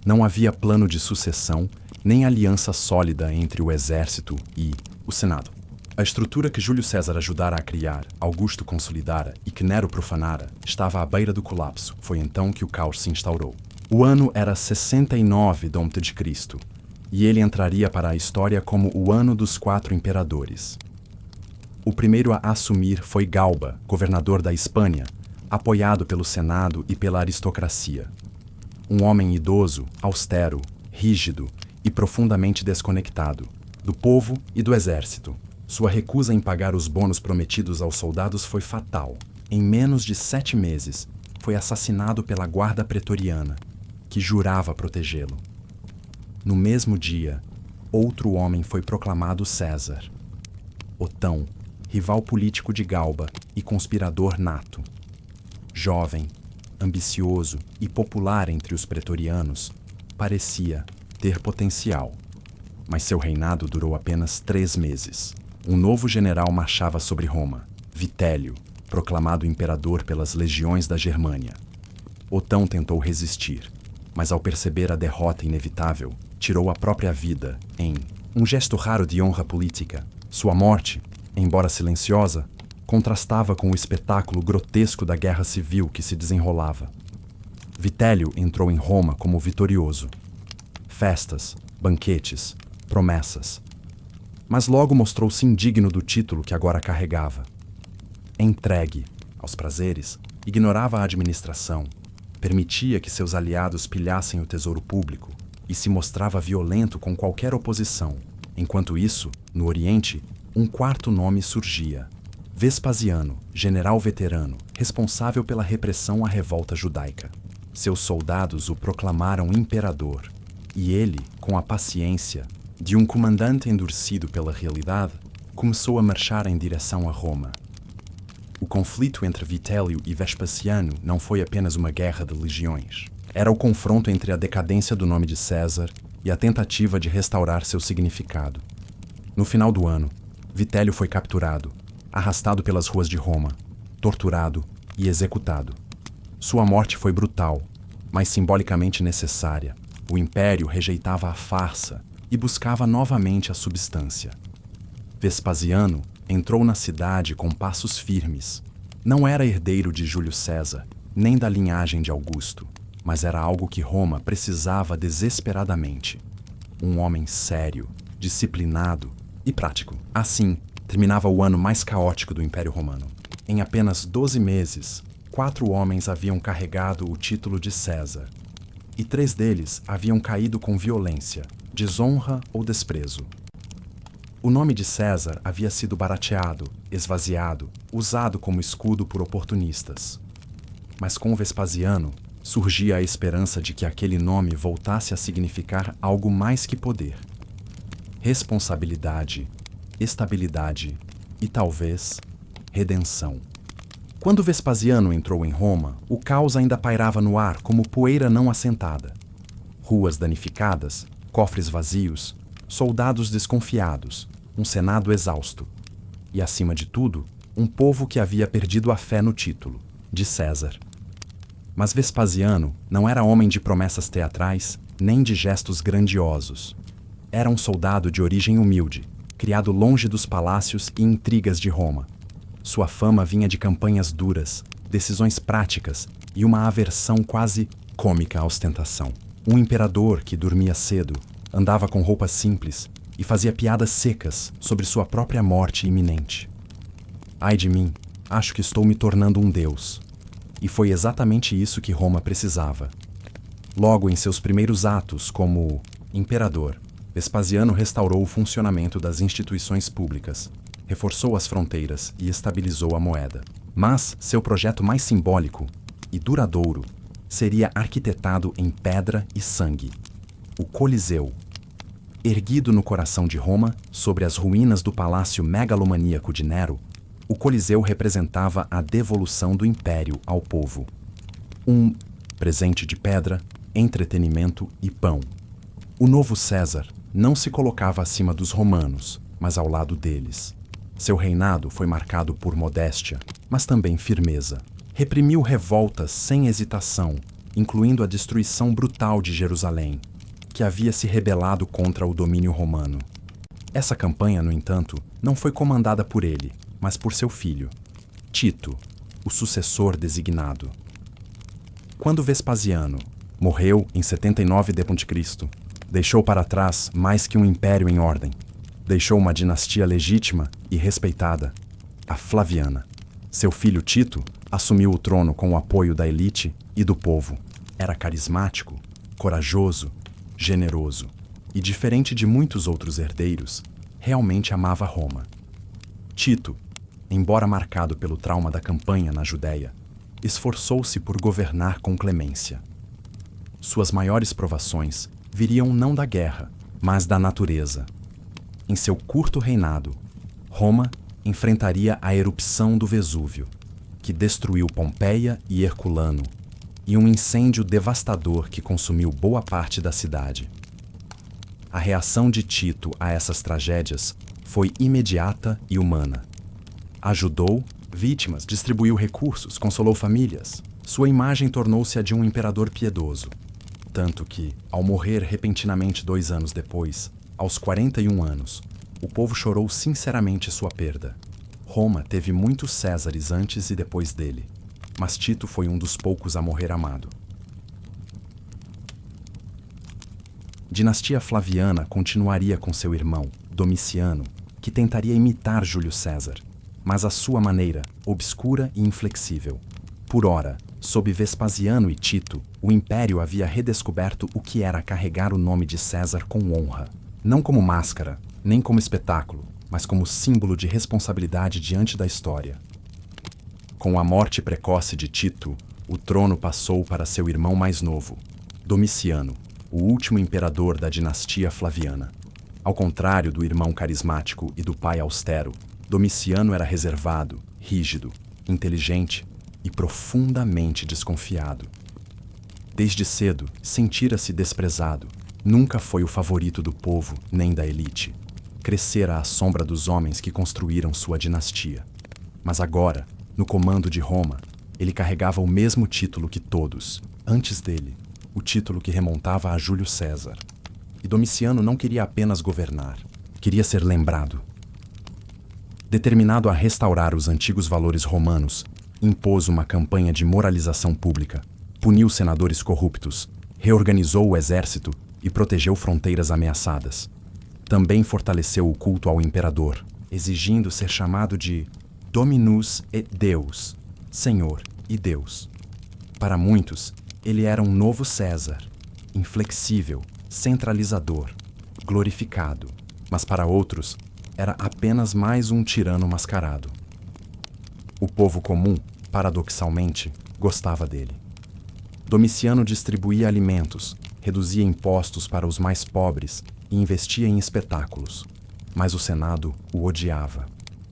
Não havia plano de sucessão, nem aliança sólida entre o exército e o Senado. A estrutura que Júlio César ajudara a criar, Augusto consolidara e que Nero profanara, estava à beira do colapso. Foi então que o caos se instaurou. O ano era 69 d.C., e ele entraria para a história como o ano dos 4 imperadores. O primeiro a assumir foi Galba, governador da Hispânia, apoiado pelo Senado e pela aristocracia. Um homem idoso, austero, rígido e profundamente desconectado do povo e do exército. Sua recusa em pagar os bônus prometidos aos soldados foi fatal. Em menos de 7 meses, foi assassinado pela guarda pretoriana, que jurava protegê-lo. No mesmo dia, outro homem foi proclamado César. Otão, rival político de Galba e conspirador nato. Jovem, ambicioso e popular entre os pretorianos, parecia ter potencial. Mas seu reinado durou apenas 3 meses. Um novo general marchava sobre Roma, Vitélio, proclamado imperador pelas legiões da Germânia. Otão tentou resistir, mas ao perceber a derrota inevitável, tirou a própria vida em um gesto raro de honra política. Sua morte, embora silenciosa, contrastava com o espetáculo grotesco da guerra civil que se desenrolava. Vitélio entrou em Roma como vitorioso. Festas, banquetes, promessas. Mas logo mostrou-se indigno do título que agora carregava. Entregue aos prazeres, ignorava a administração, permitia que seus aliados pilhassem o tesouro público e se mostrava violento com qualquer oposição. Enquanto isso, no Oriente, um quarto nome surgia: Vespasiano, general veterano, responsável pela repressão à revolta judaica. Seus soldados o proclamaram imperador, e ele, com a paciência de um comandante endurecido pela realidade, começou a marchar em direção a Roma. O conflito entre Vitélio e Vespasiano não foi apenas uma guerra de legiões. Era o confronto entre a decadência do nome de César e a tentativa de restaurar seu significado. No final do ano, Vitélio foi capturado, arrastado pelas ruas de Roma, torturado e executado. Sua morte foi brutal, mas simbolicamente necessária. O império rejeitava a farsa e buscava novamente a substância. Vespasiano entrou na cidade com passos firmes. Não era herdeiro de Júlio César, nem da linhagem de Augusto, mas era algo que Roma precisava desesperadamente. Um homem sério, disciplinado e prático. Assim, terminava o ano mais caótico do Império Romano. Em apenas 12 meses, 4 homens haviam carregado o título de César, e 3 deles haviam caído com violência, desonra ou desprezo. O nome de César havia sido barateado, esvaziado, usado como escudo por oportunistas. Mas com Vespasiano, surgia a esperança de que aquele nome voltasse a significar algo mais que poder. Responsabilidade, estabilidade e, talvez, redenção. Quando Vespasiano entrou em Roma, o caos ainda pairava no ar como poeira não assentada. Ruas danificadas, cofres vazios, soldados desconfiados, um senado exausto. E, acima de tudo, um povo que havia perdido a fé no título, de César. Mas Vespasiano não era homem de promessas teatrais, nem de gestos grandiosos. Era um soldado de origem humilde, criado longe dos palácios e intrigas de Roma. Sua fama vinha de campanhas duras, decisões práticas e uma aversão quase cômica à ostentação. Um imperador que dormia cedo, andava com roupas simples e fazia piadas secas sobre sua própria morte iminente. Ai de mim, acho que estou me tornando um deus. E foi exatamente isso que Roma precisava. Logo em seus primeiros atos como imperador, Vespasiano restaurou o funcionamento das instituições públicas, reforçou as fronteiras e estabilizou a moeda. Mas seu projeto mais simbólico e duradouro seria arquitetado em pedra e sangue: o Coliseu. Erguido no coração de Roma, sobre as ruínas do palácio megalomaníaco de Nero, o Coliseu representava a devolução do império ao povo. Um presente de pedra, entretenimento e pão. O novo César não se colocava acima dos romanos, mas ao lado deles. Seu reinado foi marcado por modéstia, mas também firmeza. Reprimiu revoltas sem hesitação, incluindo a destruição brutal de Jerusalém, que havia se rebelado contra o domínio romano. Essa campanha, no entanto, não foi comandada por ele, mas por seu filho, Tito, o sucessor designado. Quando Vespasiano morreu em 79 d.C., deixou para trás mais que um império em ordem. Deixou uma dinastia legítima e respeitada, a Flaviana. Seu filho Tito assumiu o trono com o apoio da elite e do povo. Era carismático, corajoso, generoso e, diferente de muitos outros herdeiros, realmente amava Roma. Tito, embora marcado pelo trauma da campanha na Judéia, esforçou-se por governar com clemência. Suas maiores provações viriam não da guerra, mas da natureza. Em seu curto reinado, Roma enfrentaria a erupção do Vesúvio, que destruiu Pompeia e Herculano, e um incêndio devastador que consumiu boa parte da cidade. A reação de Tito a essas tragédias foi imediata e humana. Ajudou vítimas, distribuiu recursos, consolou famílias. Sua imagem tornou-se a de um imperador piedoso, tanto que, ao morrer repentinamente 2 anos depois, aos 41 anos, o povo chorou sinceramente sua perda. Roma teve muitos Césares antes e depois dele, mas Tito foi um dos poucos a morrer amado. Dinastia Flaviana continuaria com seu irmão, Domiciano, que tentaria imitar Júlio César, mas à sua maneira, obscura e inflexível. Por ora, sob Vespasiano e Tito, o império havia redescoberto o que era carregar o nome de César com honra, não como máscara, nem como espetáculo, mas como símbolo de responsabilidade diante da história. Com a morte precoce de Tito, o trono passou para seu irmão mais novo, Domiciano, o último imperador da dinastia Flaviana. Ao contrário do irmão carismático e do pai austero, Domiciano era reservado, rígido, inteligente e profundamente desconfiado. Desde cedo, sentira-se desprezado. Nunca foi o favorito do povo nem da elite. Crescera à sombra dos homens que construíram sua dinastia. Mas agora, no comando de Roma, ele carregava o mesmo título que todos, antes dele, o título que remontava a Júlio César. E Domiciano não queria apenas governar, queria ser lembrado. Determinado a restaurar os antigos valores romanos, impôs uma campanha de moralização pública, puniu senadores corruptos, reorganizou o exército e protegeu fronteiras ameaçadas. Também fortaleceu o culto ao imperador, exigindo ser chamado de Dominus et Deus, Senhor e Deus. Para muitos, ele era um novo César, inflexível, centralizador, glorificado, mas para outros, era apenas mais um tirano mascarado. O povo comum, paradoxalmente, gostava dele. Domiciano distribuía alimentos, reduzia impostos para os mais pobres e investia em espetáculos. Mas o Senado o odiava.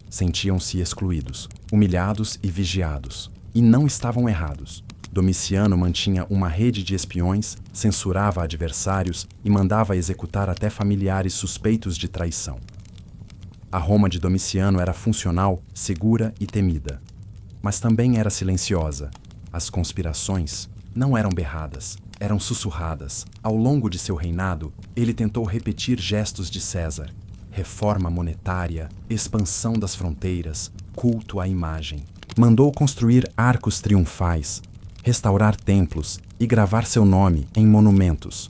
Sentiam-se excluídos, humilhados e vigiados. E não estavam errados. Domiciano mantinha uma rede de espiões, censurava adversários e mandava executar até familiares suspeitos de traição. A Roma de Domiciano era funcional, segura e temida. Mas também era silenciosa. As conspirações não eram berradas, eram sussurradas. Ao longo de seu reinado, ele tentou repetir gestos de César: reforma monetária, expansão das fronteiras, culto à imagem. Mandou construir arcos triunfais, restaurar templos e gravar seu nome em monumentos.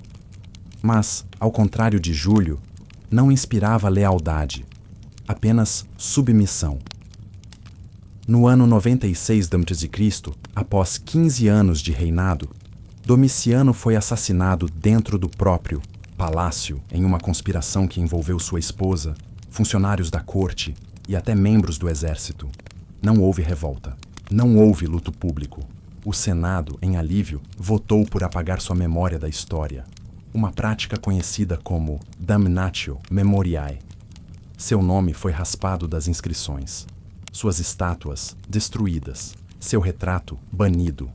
Mas, ao contrário de Júlio, não inspirava lealdade, apenas submissão. No ano 96 d.C., após 15 anos de reinado, Domiciano foi assassinado dentro do próprio palácio em uma conspiração que envolveu sua esposa, funcionários da corte e até membros do exército. Não houve revolta, não houve luto público. O Senado, em alívio, votou por apagar sua memória da história, uma prática conhecida como damnatio memoriae. Seu nome foi raspado das inscrições, suas estátuas destruídas, seu retrato banido.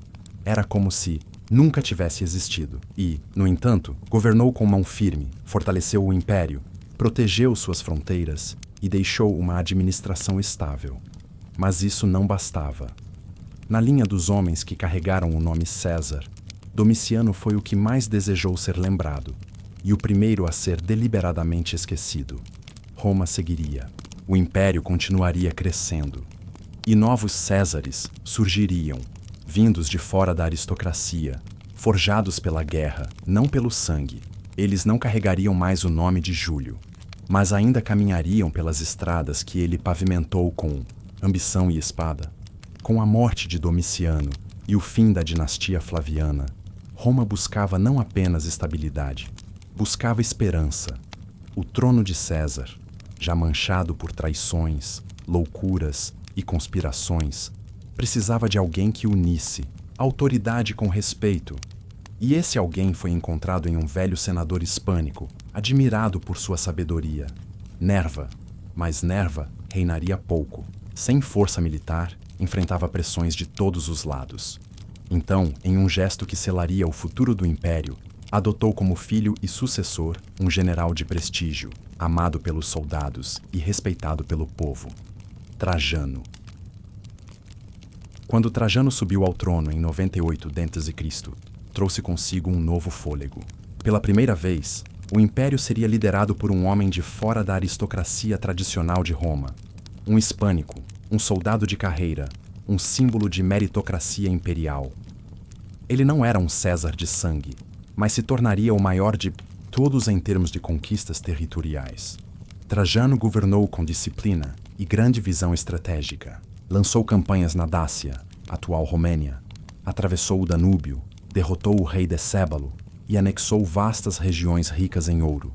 Era como se nunca tivesse existido e, no entanto, governou com mão firme, fortaleceu o império, protegeu suas fronteiras e deixou uma administração estável. Mas isso não bastava. Na linha dos homens que carregaram o nome César, Domiciano foi o que mais desejou ser lembrado, e o primeiro a ser deliberadamente esquecido. Roma seguiria. O império continuaria crescendo. E novos Césares surgiriam, vindos de fora da aristocracia, forjados pela guerra, não pelo sangue. Eles não carregariam mais o nome de Júlio, mas ainda caminhariam pelas estradas que ele pavimentou com ambição e espada. Com a morte de Domiciano e o fim da dinastia Flaviana, Roma buscava não apenas estabilidade, buscava esperança. O trono de César, já manchado por traições, loucuras e conspirações, precisava de alguém que unisse autoridade com respeito. E esse alguém foi encontrado em um velho senador hispânico, admirado por sua sabedoria, Nerva. Mas Nerva reinaria pouco. Sem força militar, enfrentava pressões de todos os lados. Então, em um gesto que selaria o futuro do império, adotou como filho e sucessor um general de prestígio, amado pelos soldados e respeitado pelo povo: Trajano. Quando Trajano subiu ao trono em 98 d.C., trouxe consigo um novo fôlego. Pela primeira vez, o império seria liderado por um homem de fora da aristocracia tradicional de Roma, um hispânico, um soldado de carreira, um símbolo de meritocracia imperial. Ele não era um César de sangue, mas se tornaria o maior de todos em termos de conquistas territoriais. Trajano governou com disciplina e grande visão estratégica. Lançou campanhas na Dácia, atual Romênia, atravessou o Danúbio, derrotou o rei Decébalo e anexou vastas regiões ricas em ouro.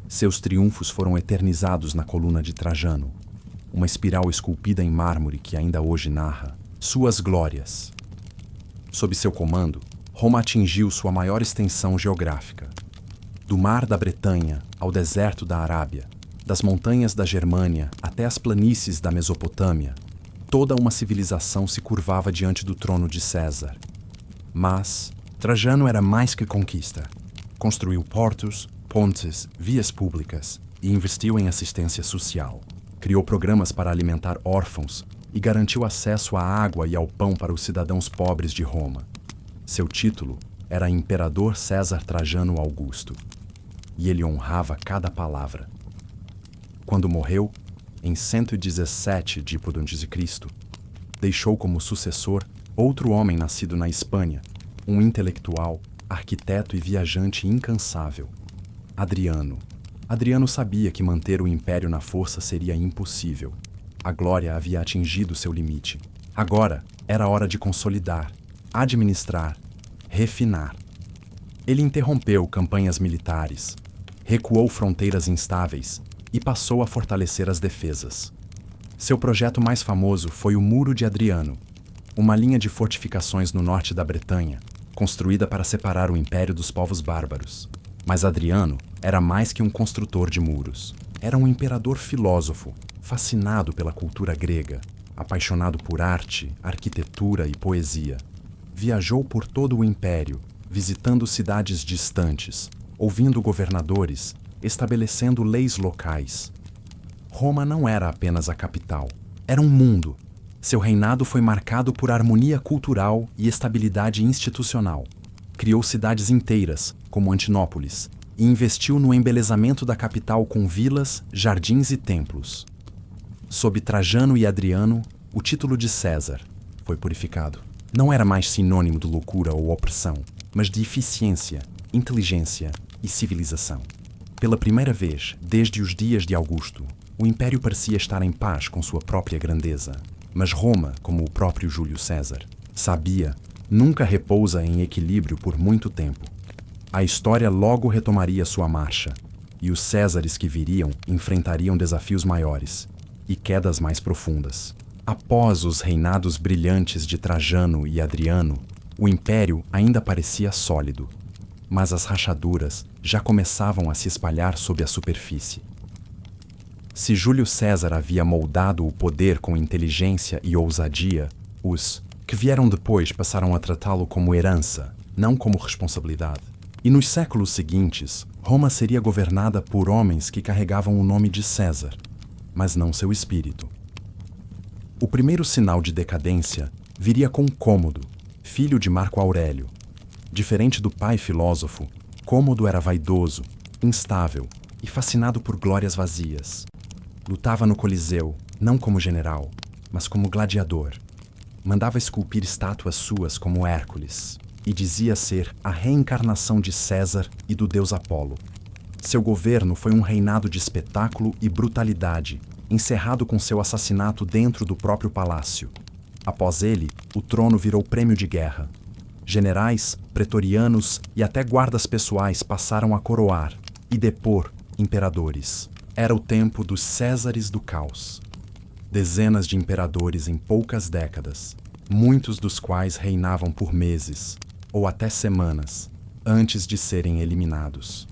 Seus triunfos foram eternizados na coluna de Trajano, uma espiral esculpida em mármore que ainda hoje narra suas glórias. Sob seu comando, Roma atingiu sua maior extensão geográfica. Do mar da Bretanha ao deserto da Arábia, das montanhas da Germânia até as planícies da Mesopotâmia, toda uma civilização se curvava diante do trono de César. Mas Trajano era mais que conquista. Construiu portos, pontes, vias públicas e investiu em assistência social. Criou programas para alimentar órfãos e garantiu acesso à água e ao pão para os cidadãos pobres de Roma. Seu título era Imperador César Trajano Augusto, e ele honrava cada palavra. Quando morreu, em 117 d.C., deixou como sucessor outro homem nascido na Espanha, um intelectual, arquiteto e viajante incansável: Adriano. Adriano sabia que manter o império na força seria impossível. A glória havia atingido seu limite. Agora era hora de consolidar, administrar, refinar. Ele interrompeu campanhas militares, recuou fronteiras instáveis e passou a fortalecer as defesas. Seu projeto mais famoso foi o Muro de Adriano, uma linha de fortificações no norte da Bretanha, construída para separar o império dos povos bárbaros. Mas Adriano era mais que um construtor de muros. Era um imperador filósofo, fascinado pela cultura grega, apaixonado por arte, arquitetura e poesia. Viajou por todo o império, visitando cidades distantes, ouvindo governadores, estabelecendo leis locais. Roma não era apenas a capital, era um mundo. Seu reinado foi marcado por harmonia cultural e estabilidade institucional. Criou cidades inteiras, como Antinópolis, e investiu no embelezamento da capital com vilas, jardins e templos. Sob Trajano e Adriano, o título de César foi purificado. Não era mais sinônimo de loucura ou opressão, mas de eficiência, inteligência e civilização. Pela primeira vez, desde os dias de Augusto, o império parecia estar em paz com sua própria grandeza. Mas Roma, como o próprio Júlio César, sabia, nunca repousa em equilíbrio por muito tempo. A história logo retomaria sua marcha, e os Césares que viriam enfrentariam desafios maiores e quedas mais profundas. Após os reinados brilhantes de Trajano e Adriano, o império ainda parecia sólido, mas as rachaduras já começavam a se espalhar sob a superfície. Se Júlio César havia moldado o poder com inteligência e ousadia, os que vieram depois passaram a tratá-lo como herança, não como responsabilidade. E nos séculos seguintes, Roma seria governada por homens que carregavam o nome de César. mas não seu espírito. O primeiro sinal de decadência viria com Cômodo, filho de Marco Aurélio. Diferente do pai filósofo, Cômodo era vaidoso, instável e fascinado por glórias vazias. Lutava no Coliseu, não como general, mas como gladiador. Mandava esculpir estátuas suas como Hércules e dizia ser a reencarnação de César e do deus Apolo. Seu governo foi um reinado de espetáculo e brutalidade, encerrado com seu assassinato dentro do próprio palácio. Após ele, o trono virou prêmio de guerra. Generais, pretorianos e até guardas pessoais passaram a coroar e depor imperadores. Era o tempo dos Césares do caos. Dezenas de imperadores em poucas décadas, muitos dos quais reinavam por meses, ou até semanas, antes de serem eliminados.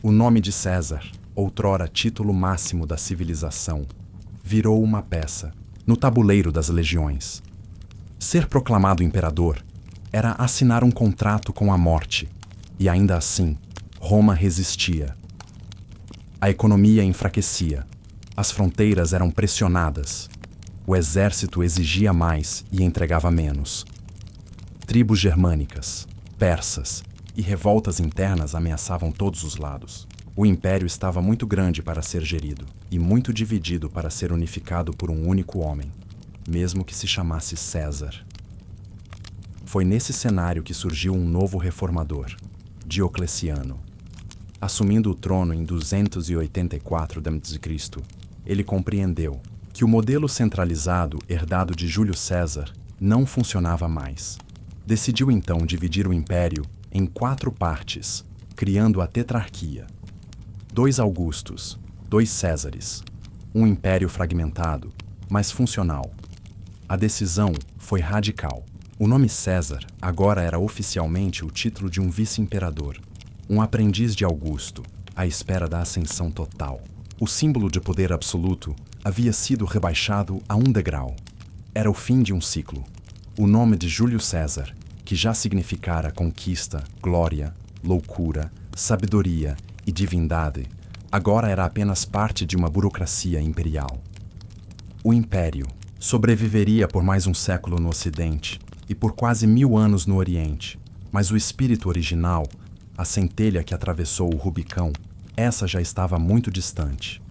O nome de César, outrora título máximo da civilização, virou uma peça no tabuleiro das legiões. Ser proclamado imperador era assinar um contrato com a morte, e ainda assim, Roma resistia. A economia enfraquecia, as fronteiras eram pressionadas, o exército exigia mais e entregava menos. Tribos germânicas, persas e revoltas internas ameaçavam todos os lados. O império estava muito grande para ser gerido e muito dividido para ser unificado por um único homem, mesmo que se chamasse César. Foi nesse cenário que surgiu um novo reformador, Diocleciano. Assumindo o trono em 284 d.C., ele compreendeu que o modelo centralizado herdado de Júlio César não funcionava mais. Decidiu então dividir o império em 4 partes, criando a tetrarquia. 2 Augustos, 2 Césares, um império fragmentado, mas funcional. A decisão foi radical. O nome César agora era oficialmente o título de um vice-imperador, um aprendiz de Augusto, à espera da ascensão total. O símbolo de poder absoluto havia sido rebaixado a um degrau. Era o fim de um ciclo. O nome de Júlio César, que já significara conquista, glória, loucura, sabedoria e divindade, agora era apenas parte de uma burocracia imperial. O império sobreviveria por mais um século no Ocidente e por quase 1000 anos no Oriente, mas o espírito original, a centelha que atravessou o Rubicão, essa já estava muito distante.